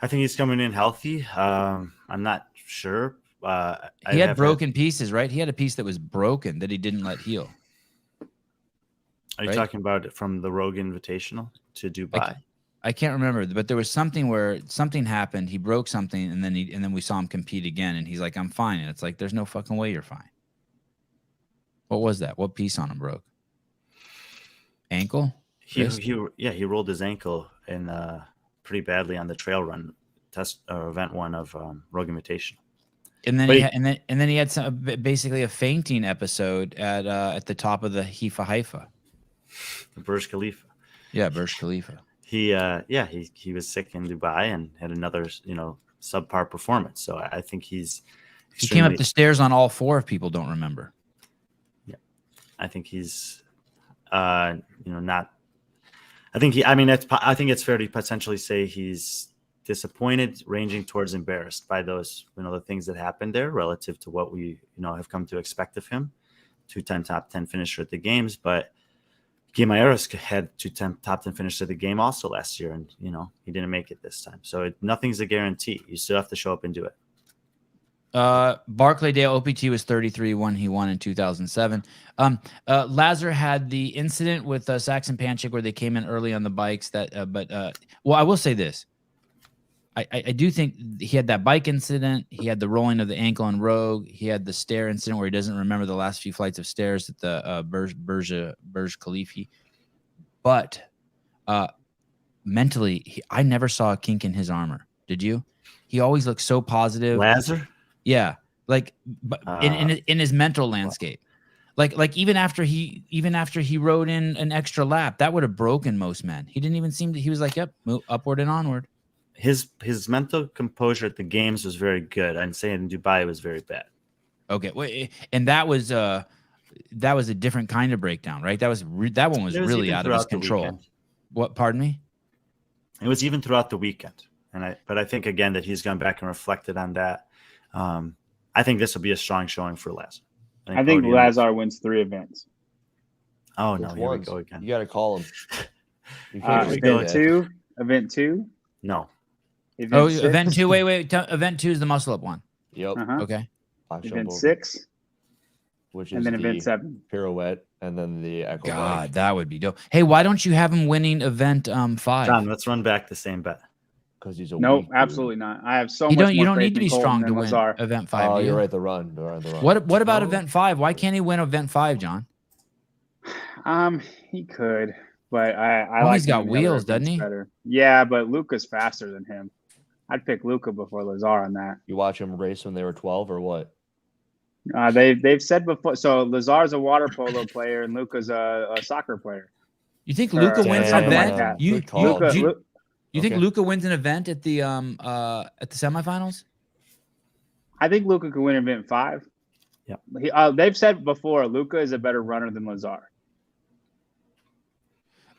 I think he's coming in healthy. I'm not sure. He had broken pieces, right? He had a piece that was broken that he didn't let heal. Are you talking about it from the Rogue Invitational to Dubai? I can't remember, but there was something where something happened. He broke something, and then we saw him compete again, and he's like, "I'm fine." And it's like, "There's no fucking way you're fine." What was that? What piece on him broke? Ankle? He rolled his ankle in pretty badly on the trail run test or event one of Rogue Invitational. And then he had basically a fainting episode at the top of the Haifa. The Burj Khalifa. Yeah, Burj Khalifa. He was sick in Dubai and had another, subpar performance. So I think he came up the stairs on all four if people don't remember. Yeah. I think he's not I think it's fair to potentially say he's disappointed, ranging towards embarrassed by those, the things that happened there relative to what we, have come to expect of him. 2-time top 10 finisher at the games, but Medeiros had 2-time top 10 finisher at the game also last year, and he didn't make it this time. So nothing's a guarantee. You still have to show up and do it. Barclaydale OPT was 33 when he won in 2007. Lazar had the incident with Saxon Panchik where they came in early on the bikes. I will say this. I do think he had that bike incident. He had the rolling of the ankle in Rogue. He had the stair incident where he doesn't remember the last few flights of stairs at the Burj Khalifa. But mentally, I never saw a kink in his armor. Did you? He always looked so positive. Lazar? Yeah, like in his mental landscape. Like even after he rode in an extra lap, that would have broken most men. He didn't even seem to. He was like, "Yep, move upward and onward." His mental composure at the games was very good. I'm saying in Dubai it was very bad. Okay, and that was a different kind of breakdown, right? That one was really out of his control. What? Pardon me? It was even throughout the weekend, but I think again that he's gone back and reflected on that. I think this will be a strong showing for Lazar. I think Lazar wins 3 events. Oh no, here we go again. You got to call him. Event two. No. Event 2. Wait. Event 2 is the muscle up one. Yep. Okay. Event 6. Which is and then the event 7. Pirouette, and then the echo. God, that would be dope. Hey, why don't you have him winning event 5? John, let's run back the same bet. because he's a Nope, weak dude? absolutely not. I have so You much don't. more You don't faith need to in be Colton strong than to win Lazar. event 5. Oh, do you're you? right. The run. What about No. event 5? Why can't he win event 5, John? He could, but I Well, like he's got him in the other wheels, doesn't events he? better. Yeah, but Luca's faster than him. I'd pick Luca before Lazar on that. You watch him race when they were 12 or what? They've said before. So Lazar's a water polo player and Luca's a soccer player. You think Or Luca wins an something like event? that. You Good call. you think Okay. Luca wins an event at the semifinals? I think Luca could win event 5. Yeah. They've said before Luca is a better runner than Lazar.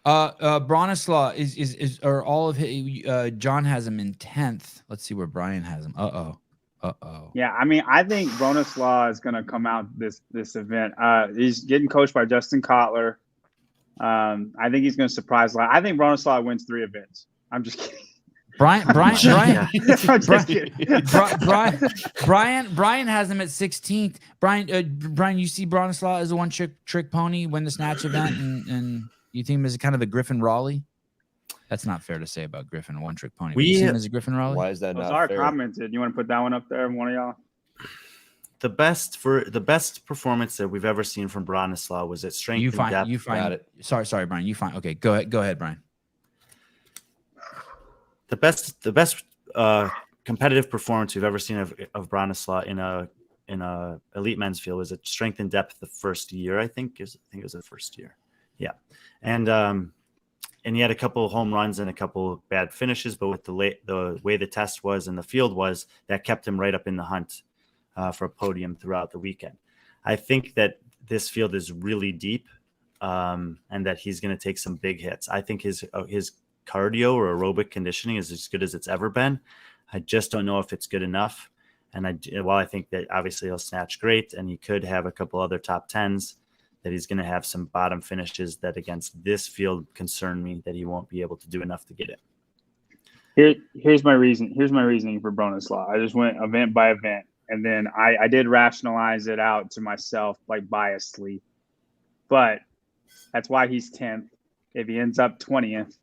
Bronislaw is or all of his, John has him in 10th. Let's see where Brian has him. Uh-oh. Yeah, I mean, I think Bronislaw is going to come out this event. He's getting coached by Justin Kotler. I think he's going to surprise a lot. I think Bronislaw wins 3 events. I'm just kidding. Brian I'm just kidding. Brian has him at 16th. Brian, you see Bronislaw as a one trick pony, win the snatch event, and you think him as kind of a Griffin Raleigh? That's not fair to say about Griffin, a one trick pony. You see him as a Griffin Raleigh? Why is that not Lazar fair? commented. You want to put that one up there, one of y'all? The best performance that we've ever seen from Bronislaw was at strength and depth. You find Got it. Sorry, Brian. You find okay. Go ahead, Brian. The best competitive performance we've ever seen of Bronislaw in a elite men's field was at strength and depth the first year. I think it was the first year. Yeah, and he had a couple of home runs and a couple of bad finishes, but with the way the test was and the field was, that kept him right up in the hunt for a podium throughout the weekend. I think that this field is really deep, and that he's going to take some big hits. I think his cardio or aerobic conditioning is as good as it's ever been. I just don't know if it's good enough. And while I think that obviously he'll snatch great and he could have a couple other top 10s, that he's going to have some bottom finishes that against this field concern me that he won't be able to do enough to get it. Here's my reason. Here's my reasoning for Bronislaw. I just went event by event, and then I did rationalize it out to myself, like biasedly. But that's why he's 10th. If he ends up 20th,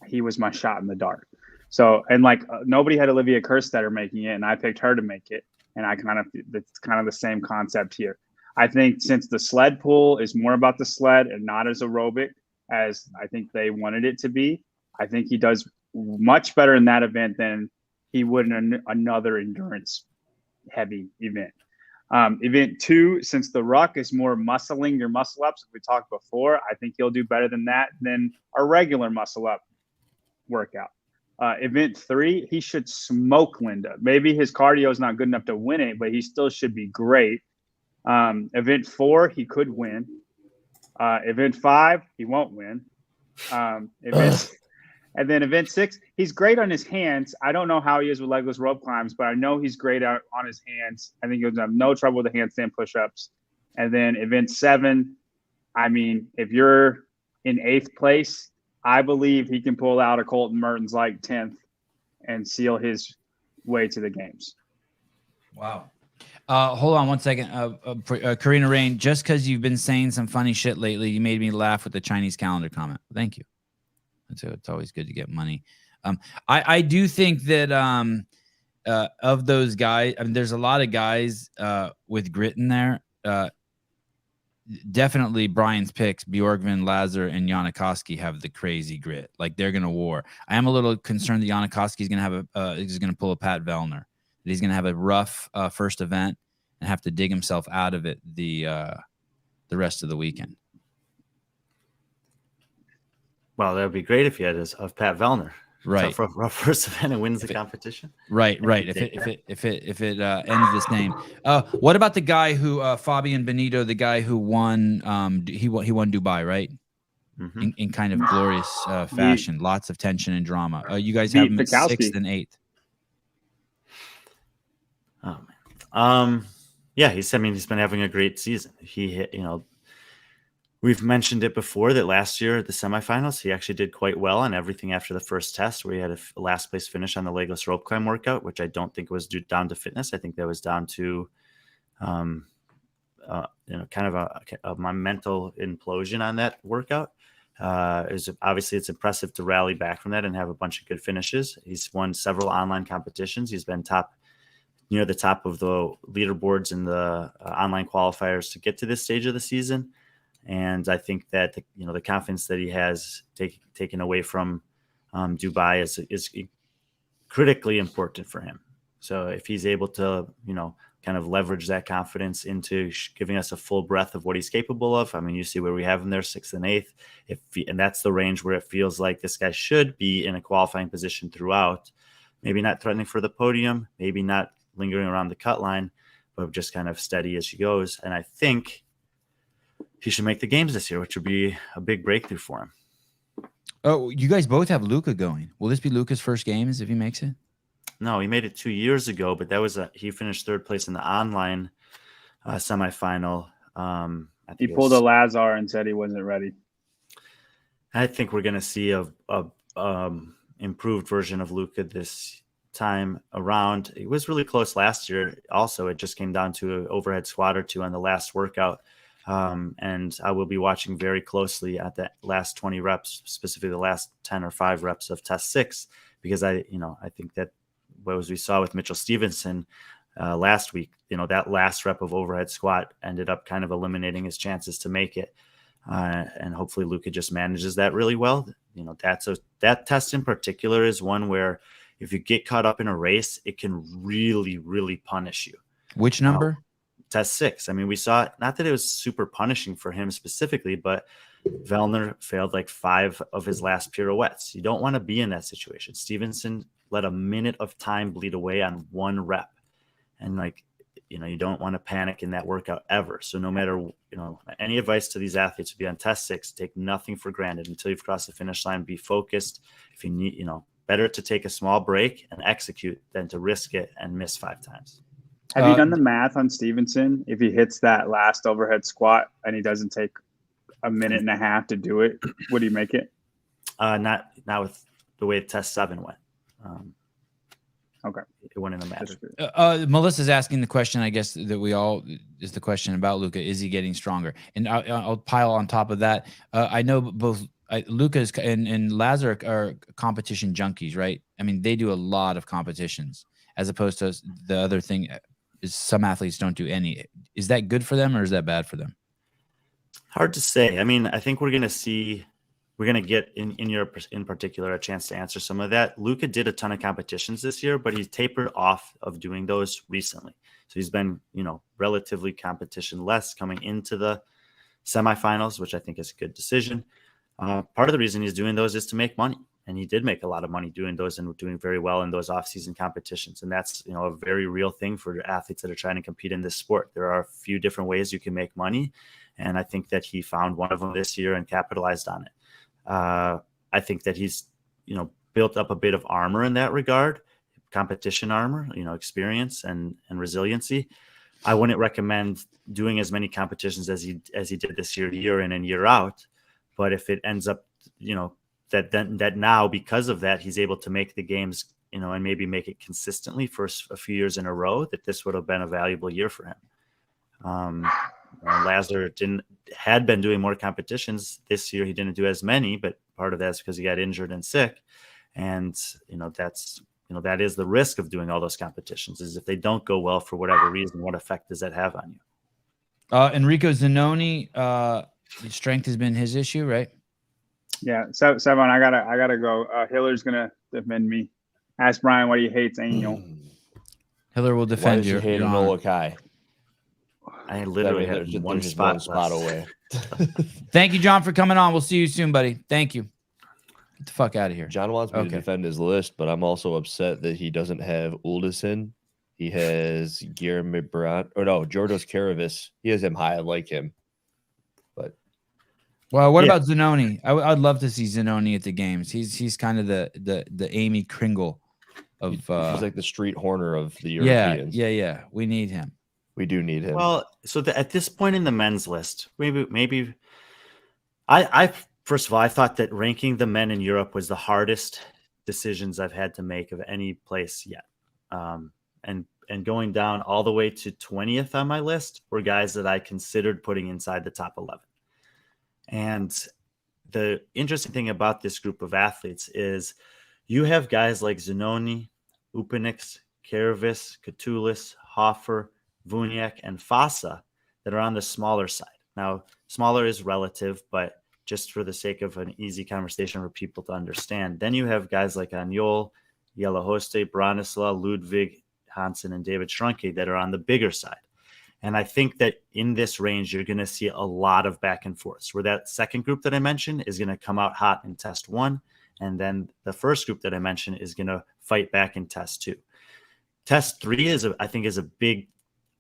he was my shot in the dark. So, and nobody had Olivia Kerstetter making it, and I picked her to make it. And it's kind of the same concept here. I think since the sled pull is more about the sled and not as aerobic as I think they wanted it to be, I think he does much better in that event than he would in another endurance heavy event. Event 2, since the ruck is more muscling your muscle ups, we talked before, I think he'll do better than that than a regular muscle up workout. Event 3, he should smoke Linda. Maybe his cardio is not good enough to win it, but he still should be great. Event 4, he could win. Event 5, he won't win. And then event 6, he's great on his hands. I don't know how he is with legless rope climbs, but I know he's great on his hands. I think he'll have no trouble with the handstand push-ups. And then event 7, I mean, if you're in 8th place, I believe he can pull out a Colton Mertens like 10th and seal his way to the games. Wow. Hold on one second. Karina Rain, just because you've been saying some funny shit lately, you made me laugh with the Chinese calendar comment. Thank you. It's always good to get money. I do think that of those guys, I mean, there's a lot of guys with grit in there. Definitely Brian's picks, Bjorgvin, Lazar, and Janikowski have the crazy grit. Like they're going to war. I am a little concerned that Janikowski is going to have is going to pull a Pat Vellner. That he's going to have a rough first event and have to dig himself out of it the rest of the weekend. Well, that would be great if he had of Pat Vellner. Right. Rough first event and wins the competition. Right. If it ends the same. What about the guy who Fabian Benito, the guy who won? He won Dubai, right? Mm-hmm. In kind of glorious fashion. Lots of tension and drama. You guys have him at Fakowski. 6th and 8th. Oh man. Yeah, he's been having a great season. He hit, we've mentioned it before that last year at the semifinals, he actually did quite well on everything after the first test, where he had a last place finish on the legless rope climb workout, which I don't think was due down to fitness. I think that was down to, kind of a mental implosion on that workout. Obviously it's impressive to rally back from that and have a bunch of good finishes. He's won several online competitions. He's been near the top of the leaderboards in the online qualifiers to get to this stage of the season. And I think that the confidence that he has taken away from Dubai is critically important for him. So if he's able to, kind of leverage that confidence into giving us a full breadth of what he's capable of. I mean, you see where we have him there, 6th and 8th. And that's the range where it feels like this guy should be in a qualifying position throughout. Maybe not threatening for the podium, maybe not lingering around the cut line, but just kind of steady as she goes. And I think he should make the games this year, which would be a big breakthrough for him. Oh, you guys both have Luca going. Will this be Luca's first games if he makes it? No, he made it 2 years ago, but he finished 3rd place in the online semifinal. He pulled a Lazar and said he wasn't ready. I think we're going to see a improved version of Luca this time around. It was really close last year. Also, it just came down to an overhead squat or two on the last workout. And I will be watching very closely at the last 20 reps, specifically the last 10 or 5 reps of test 6, because I think that what we saw with Mitchell Stevenson last week, that last rep of overhead squat ended up kind of eliminating his chances to make it. And hopefully Luca just manages that really well. That test in particular is one where if you get caught up in a race, it can really, really punish you. Which number? Test 6. I mean, we saw, not that it was super punishing for him specifically, but Vellner failed like 5 of his last pirouettes. You don't want to be in that situation. Stevenson let a minute of time bleed away on 1 rep. And you don't want to panic in that workout ever. So no matter, any advice to these athletes would be on test 6, take nothing for granted until you've crossed the finish line, be focused. If you need, better to take a small break and execute than to risk it and miss 5 times. Have you done the math on Stevenson? If he hits that last overhead squat and he doesn't take a minute and a half to do it, would he make it? Not with the way test 7 went. Okay. It went in the match. Melissa's asking the question, I guess, that is the question about Luca. Is he getting stronger? And I'll pile on top of that. I know both Luca's and Lazar are competition junkies, right? I mean, they do a lot of competitions as opposed to the other thing is some athletes don't do any. Is that good for them or is that bad for them? Hard to say. I mean, I think we're going to get in Europe in particular a chance to answer some of that. Luca did a ton of competitions this year, but he's tapered off of doing those recently. So he's been, relatively competition less coming into the semifinals, which I think is a good decision. Part of the reason he's doing those is to make money. And he did make a lot of money doing those and doing very well in those off-season competitions. And that's, a very real thing for athletes that are trying to compete in this sport. There are a few different ways you can make money. And I think that he found one of them this year and capitalized on it. I think that he's, built up a bit of armor in that regard, competition armor, experience and resiliency. I wouldn't recommend doing as many competitions as he did this year in and year out. But if it ends up, that now because of that, he's able to make the games, and maybe make it consistently for a few years in a row, that this would have been a valuable year for him. Lazar had been doing more competitions this year. He didn't do as many, but part of that's because he got injured and sick. And, that is the risk of doing all those competitions, is if they don't go well for whatever reason, what effect does that have on you? Enrico Zanoni, strength has been his issue, right? Yeah. Sevan, I gotta go. Hiller's gonna defend me. Ask Brian why he hates Angel. Hiller will defend you. Why does he hate Molokai? I literally had one spot away. Thank you, John, for coming on. We'll see you soon, buddy. Thank you. Get the fuck out of here. John wants me to defend his list, but I'm also upset that he doesn't have Uldison. He has Guillermo Brant. Or no, Jordos Karavis. He has him high. I like him. But well, what about Zanoni? I'd love to see Zanoni at the games. He's kind of the Amy Kringle of he's like the Street Horner of the Europeans. Yeah. We need him. We do need him. Well, so at this point in the men's list, maybe I first of all, I thought that ranking the men in Europe was the hardest decisions I've had to make of any place yet. And going down all the way to 20th on my list were guys that I considered putting inside the top 11. And the interesting thing about this group of athletes is you have guys like Zanoni, Upenix, Karavis, Katulis, Hoffer, Vuniak, and Fasa that are on the smaller side. Now, smaller is relative, but just for the sake of an easy conversation for people to understand. Then you have guys like Anjol, Yelahoste, Branislav, Ludwig, Hansen, and David Schrunke that are on the bigger side. And I think that in this range, you're going to see a lot of back and forths, where that second group that I mentioned is going to come out hot in test 1. And then the first group that I mentioned is going to fight back in test 2. Test 3 I think is a big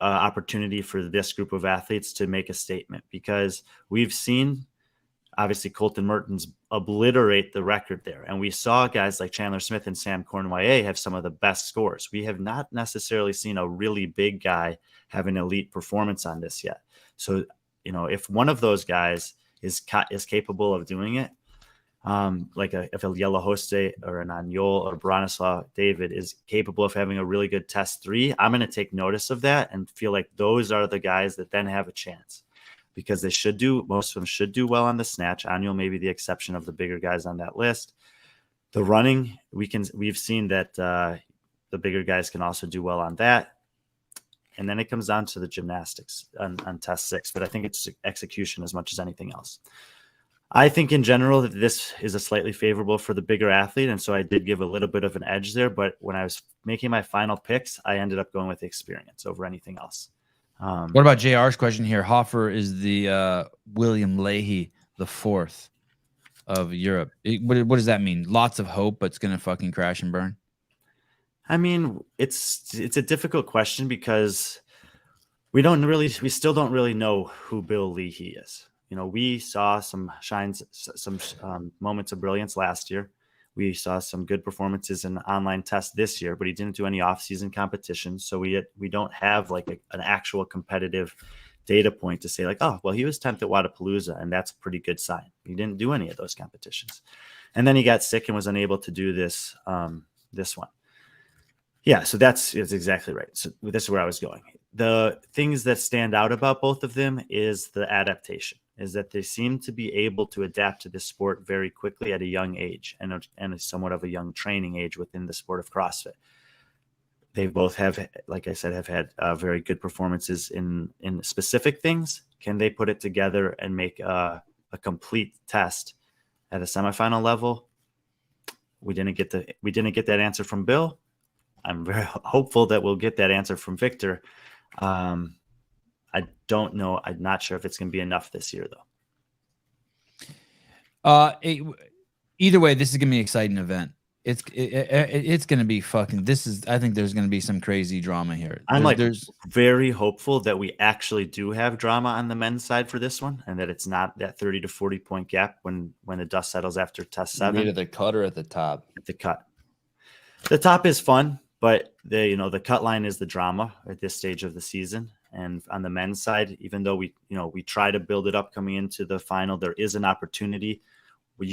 opportunity for this group of athletes to make a statement, because we've seen obviously Colton Mertens obliterate the record there. And we saw guys like Chandler Smith and Sam Cornway have some of the best scores. We have not necessarily seen a really big guy have an elite performance on this yet. So, if one of those guys is capable of doing it, if a Yelahoste or an Anjol or Branislav David is capable of having a really good test 3, I'm going to take notice of that and feel like those are the guys that then have a chance, because most of them should do well on the snatch. Anjol may be the exception of the bigger guys on that list. The running, we've seen that the bigger guys can also do well on that. And then it comes down to the gymnastics on test 6, but I think it's execution as much as anything else. I think in general that this is a slightly favorable for the bigger athlete, and so I did give a little bit of an edge there, but when I was making my final picks, I ended up going with experience over anything else. What about JR's question here? Hoffer is the William Leahy, the 4th of Europe. What does that mean? Lots of hope, but it's going to fucking crash and burn? I mean, it's a difficult question because we still don't really know who Bill Leahy is. We saw some shines, some moments of brilliance last year. We saw some good performances in online tests this year, but he didn't do any off-season competitions. So we don't have like an actual competitive data point to say like, oh, well, he was 10th at Wodapalooza, and that's a pretty good sign. He didn't do any of those competitions. And then he got sick and was unable to do this one. Yeah, so it's exactly right. So this is where I was going. The things that stand out about both of them is the adaptation, is that they seem to be able to adapt to this sport very quickly at a young age and somewhat of a young training age within the sport of CrossFit. They both have, like I said, have had very good performances in specific things. Can they put it together and make a complete test at a semifinal level? We didn't get that answer from Bill. I'm very hopeful that we'll get that answer from Victor. I don't know. I'm not sure if it's going to be enough this year, though. Either way, this is going to be an exciting event. It's going to be fucking. I think there's going to be some crazy drama here. There's very hopeful that we actually do have drama on the men's side for this one, and that it's not that 30 to 40 point gap when the dust settles after test 7. You mean at the cut or at the top? At the cut. The top is fun, but the cut line is the drama at this stage of the season. And on the men's side, even though we try to build it up coming into the final, there is an opportunity where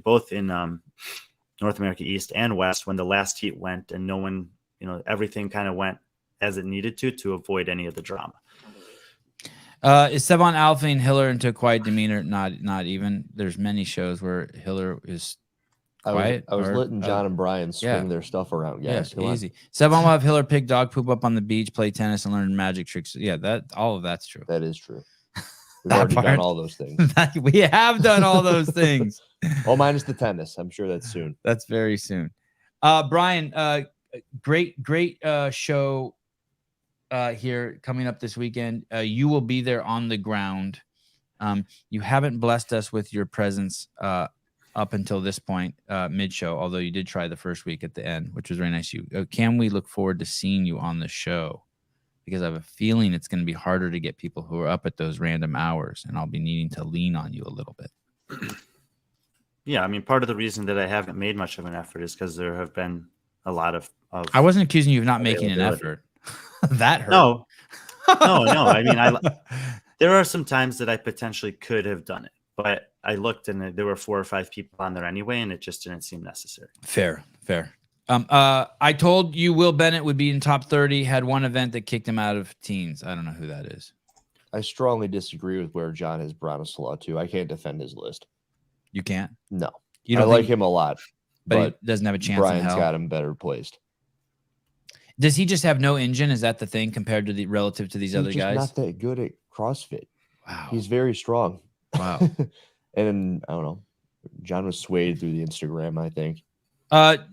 both in North America East and West, when the last heat went and no one, everything kind of went as it needed to avoid any of the drama. Is Sevan alphaing Hiller into a quiet demeanor? Not even. There's many shows where Hiller is quiet. I was letting John and Brian swing their stuff around. Guys. Yeah, easy. Sevan will have Hiller pick dog poop up on the beach, play tennis, and learn magic tricks. Yeah, all of that's true. That is true. We've already done all those things. We have done all those things. Oh, minus the tennis. I'm sure that's soon. That's very soon. Brian, great show here coming up this weekend. You will be there on the ground. You haven't blessed us with your presence up until this point, mid-show, although you did try the first week at the end, which was very nice of you. Can we look forward to seeing you on the show? Because I have a feeling it's going to be harder to get people who are up at those random hours, and I'll be needing to lean on you a little bit. Yeah, I mean, part of the reason that I haven't made much of an effort is because there have been a lot of I wasn't accusing you of not making an effort. That hurt. No. I mean, there are some times that I potentially could have done it, but I looked and there were 4 or 5 people on there anyway, and it just didn't seem necessary. Fair. I told you Will Bennett would be in top 30, had one event that kicked him out of teens. I don't know who that is. I strongly disagree with where John has Branislav to. I can't defend his list. You can't. No, You I don't like think, him a lot, but he doesn't have a chance. Brian's in hell. got him better placed. Does he just have no engine? Is that the thing compared to the relative to these other He's just guys? not that good at CrossFit. Wow. He's very strong. Wow. And I don't know. John was swayed through the Instagram, I think.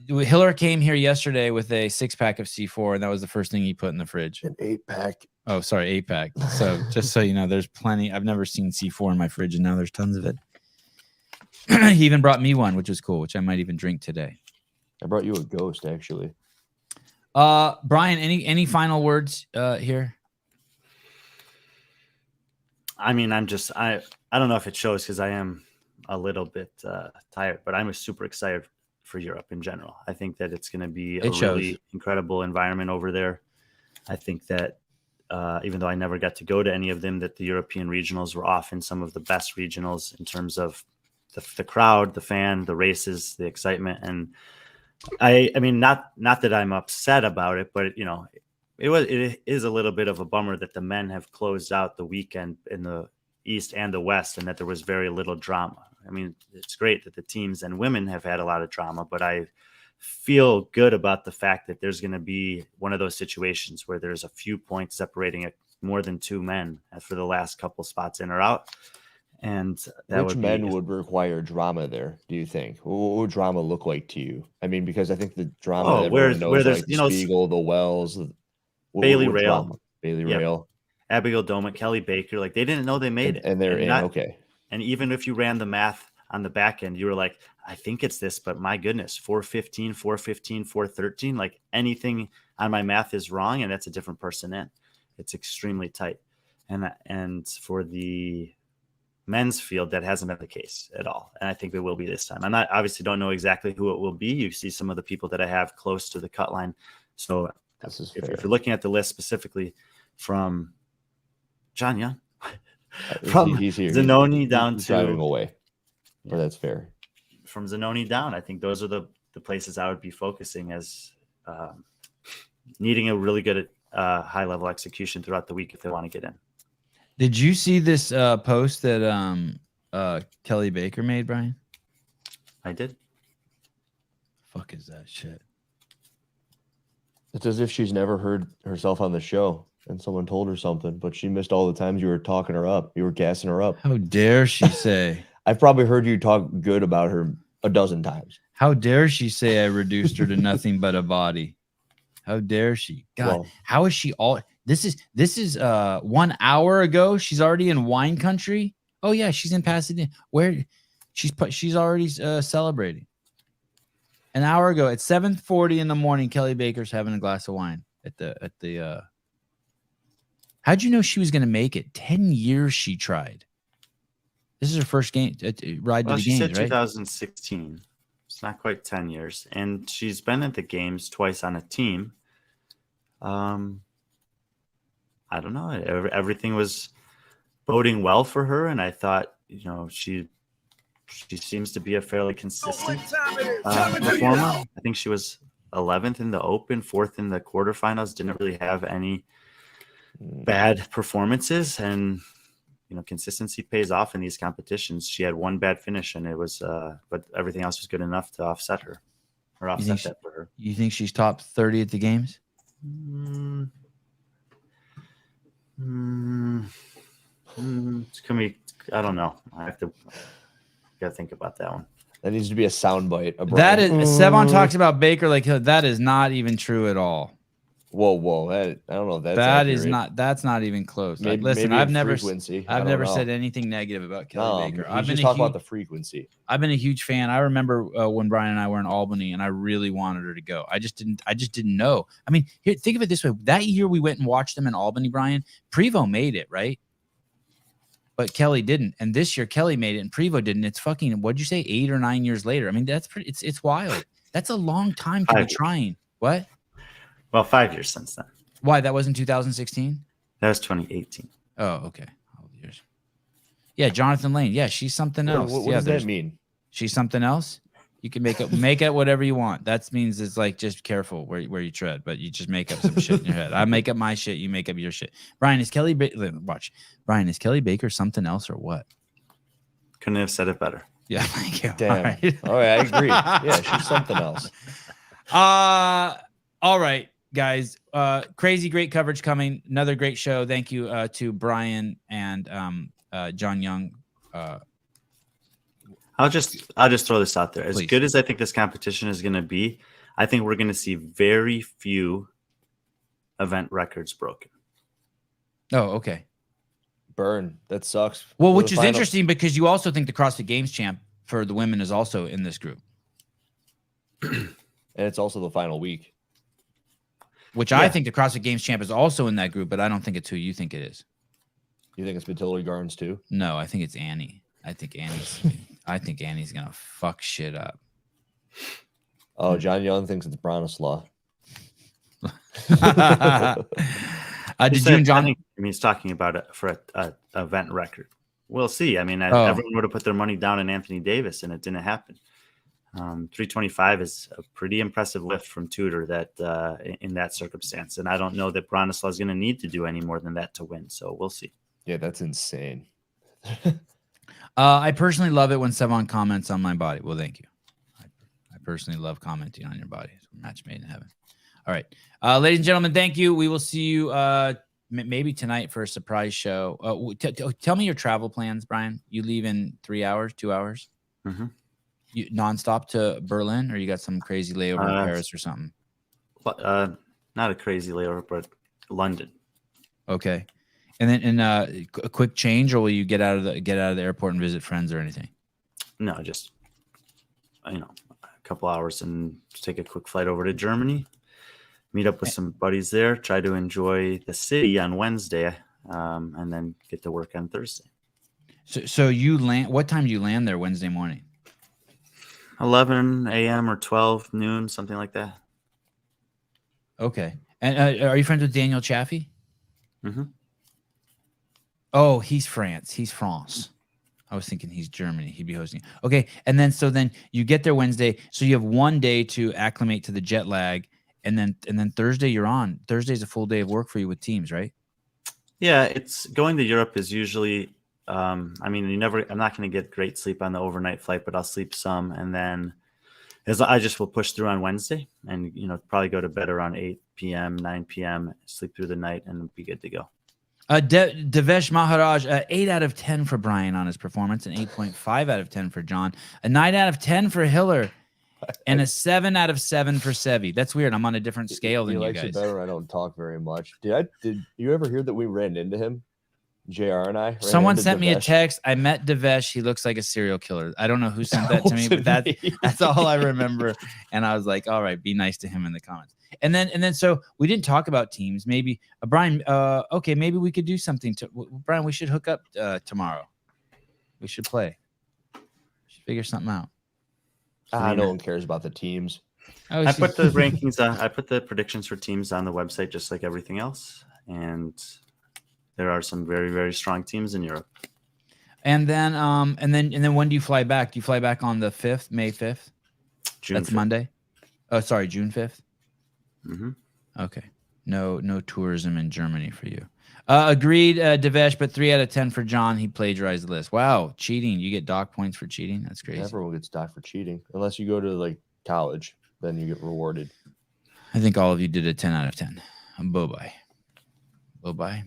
Hiller came here yesterday with a 6-pack of C4, and that was the first thing he put in the fridge. An 8-pack. Oh, sorry, 8-pack. So just so you know, there's plenty. I've never seen C4 in my fridge, and now there's tons of it. He even brought me one, which was cool, which I might even drink today. I brought you a Ghost, actually. Brian, any final words here? I mean, I don't know if it shows because I am a little bit tired, but I'm super excited for Europe in general. I think that it's going to be a really incredible environment over there. I think that even though I never got to go to any of them, that the European regionals were often some of the best regionals in terms of the crowd, the fan, the races, the excitement. And I mean, not that I'm upset about it, but it is a little bit of a bummer that the men have closed out the weekend in the East and the West, and that there was very little drama. I mean, it's great that the teams and women have had a lot of drama, but I feel good about the fact that there's going to be one of those situations where there's a few points separating more than 2 men for the last couple spots in or out. And that Which men would require drama there, do you think? What would drama look like to you? I mean, because I think the drama that everyone knows, there's, like the Speegle, the Wells, Bailey Rail, Rail, Abigail Domet, Kelly Baker, like they didn't know they made it. And they're in, okay. And even if you ran the math on the back end, you were like, I think it's this, but my goodness, 415, 415, 413, like anything on my math is wrong, and that's a different person in. It's extremely tight. And for the men's field, that hasn't been the case at all. And I think it will be this time. I obviously don't know exactly who it will be. You see some of the people that I have close to the cut line. So if you're looking at the list specifically from John Young, from he's here. Zanoni down he's to driving away. But that's fair. From Zanoni down, I think those are the places I would be focusing as needing a really good high level execution throughout the week if they want to get in. Did you see this post that Kelly Baker made, Brian? I did. Fuck is that shit? It's as if she's never heard herself on the show and someone told her something, but she missed all the times you were talking her up. You were gassing her up. How dare she say? I've probably heard you talk good about her a dozen times. How dare she say I reduced her to nothing but a body? How dare she? God, well, how is she all? This is 1 hour ago. She's already in wine country. Oh yeah, she's in Pasadena. Where she's already celebrating. An hour ago at 7:40 in the morning, Kelly Baker's having a glass of wine at the. How'd you know she was going to make it? 10 years she tried. This is her first game ride to the games, she said right? 2016. It's not quite 10 years, and she's been at the games twice on a team. I don't know. Everything was boding well for her, and I thought, she seems to be a fairly consistent performer. I think she was 11th in the Open, 4th in the quarterfinals. Didn't really have any bad performances, and consistency pays off in these competitions. She had one bad finish, and it was, but everything else was good enough to offset her, or offset that for her. You think she's top 30 at the games? It's gonna be. I don't know. I gotta think about that one. That needs to be a soundbite. That is. Sevan talks about Baker like that is not even true at all. Whoa! I don't know. If that's that accurate. is not. That's not even close. Maybe, listen, maybe I've never know. said anything negative about Kelly Baker. I've been talking about the frequency. I've been a huge fan. I remember when Brian and I were in Albany, and I really wanted her to go. I just didn't know. I mean, here, think of it this way: that year we went and watched them in Albany. Brian Prevo made it, right? But Kelly didn't. And this year Kelly made it, and Prevo didn't. It's fucking. What'd you say? 8 or 9 years later. I mean, that's pretty. It's wild. That's a long time to be trying. What? Well, 5 years since then. Why? That wasn't 2016? That was 2018. Oh, okay. All years. Yeah, Jonathan Lane. Yeah, she's something else. What does that mean? She's something else? You can make it whatever you want. That means it's like just careful where you tread, but you just make up some shit in your head. I make up my shit, you make up your shit. Brian, is Kelly Baker something else or what? Couldn't have said it better. Yeah, thank you. Damn. All right, I agree. Yeah, she's something else. All right, guys. Crazy great coverage coming. Another great show. Thank you to Brian and John Young. I'll just throw this out there. As good as I think this competition is going to be, I think we're going to see very few event records broken. Oh, okay. Burn. That sucks. Well, which is interesting because you also think the CrossFit Games champ for the women is also in this group. And it's also the final week. Which I think the CrossFit Games champ is also in that group, but I don't think it's who you think it is. You think it's Matilda Garns too? No, I think it's Annie. I think Annie's gonna fuck shit up. Oh, John Young thinks it's Bronislaw. Did you and John? I mean, he's talking about it for a event record. We'll see. I mean, everyone would have put their money down in Anthony Davis, and it didn't happen. 325 is a pretty impressive lift from Tudor that in that circumstance, and I don't know that Bronislaw is going to need to do any more than that to win. So we'll see. Yeah, that's insane. I personally love it when Sevan comments on my body. Well, thank you. I personally love commenting on your body. It's a match made in heaven. All right. Ladies and gentlemen, thank you. We will see you maybe tonight for a surprise show. Tell me your travel plans, Brian. You leave in 3 hours, 2 hours? Mm-hmm. You nonstop to Berlin, or you got some crazy layover in Paris or something? Not a crazy layover, but London. Okay. And then a quick change, or will you get out of the airport and visit friends or anything? No, just a couple hours and take a quick flight over to Germany. Meet up with some buddies there, try to enjoy the city on Wednesday, and then get to work on Thursday. So you land, what time do you land there Wednesday morning? 11 a.m. or 12 noon, something like that. Okay. And are you friends with Daniel Chaffee? Mm-hmm. Oh, he's France. He's France. I was thinking he's Germany. He'd be hosting. Okay. And then you get there Wednesday. So you have 1 day to acclimate to the jet lag. And then Thursday you're on. Thursday's a full day of work for you with teams, right? Yeah, it's going to Europe is usually I'm not going to get great sleep on the overnight flight, but I'll sleep some, and then I just will push through on Wednesday and probably go to bed around 8 p.m., 9 p.m., sleep through the night, and be good to go. Devesh Maharaj, 8 out of 10 for Brian on his performance, an 8.5 out of 10 for John, a 9 out of 10 for Hiller, and a 7 out of 7 for Sevi. That's weird. I'm on a different scale than you guys. He likes it better. I don't talk very much. Did you ever hear that we ran into him? JR and I. Someone sent me a text. I met Devesh. He looks like a serial killer. I don't know who sent that to me, but that's all I remember. And I was like, all right, be nice to him in the comments. And then so we didn't talk about teams. Maybe Brian. Okay, maybe we could do something. Brian, we should hook up tomorrow. We should play. We should figure something out. No one cares about the teams. I put the rankings. I put the predictions for teams on the website, just like everything else, and there are some very, very strong teams in Europe. And then when do you fly back? Do you fly back on the 5th, May 5th? That's 5th. Monday. Oh, sorry, June 5th. Mm-hmm. Okay. No tourism in Germany for you. Agreed, Devesh, but 3 out of 10 for John. He plagiarized the list. Wow, cheating. You get dock points for cheating. That's crazy. Everyone gets docked for cheating, unless you go to college. Then you get rewarded. I think all of you did a 10 out of 10. Bye-bye. Bye-bye.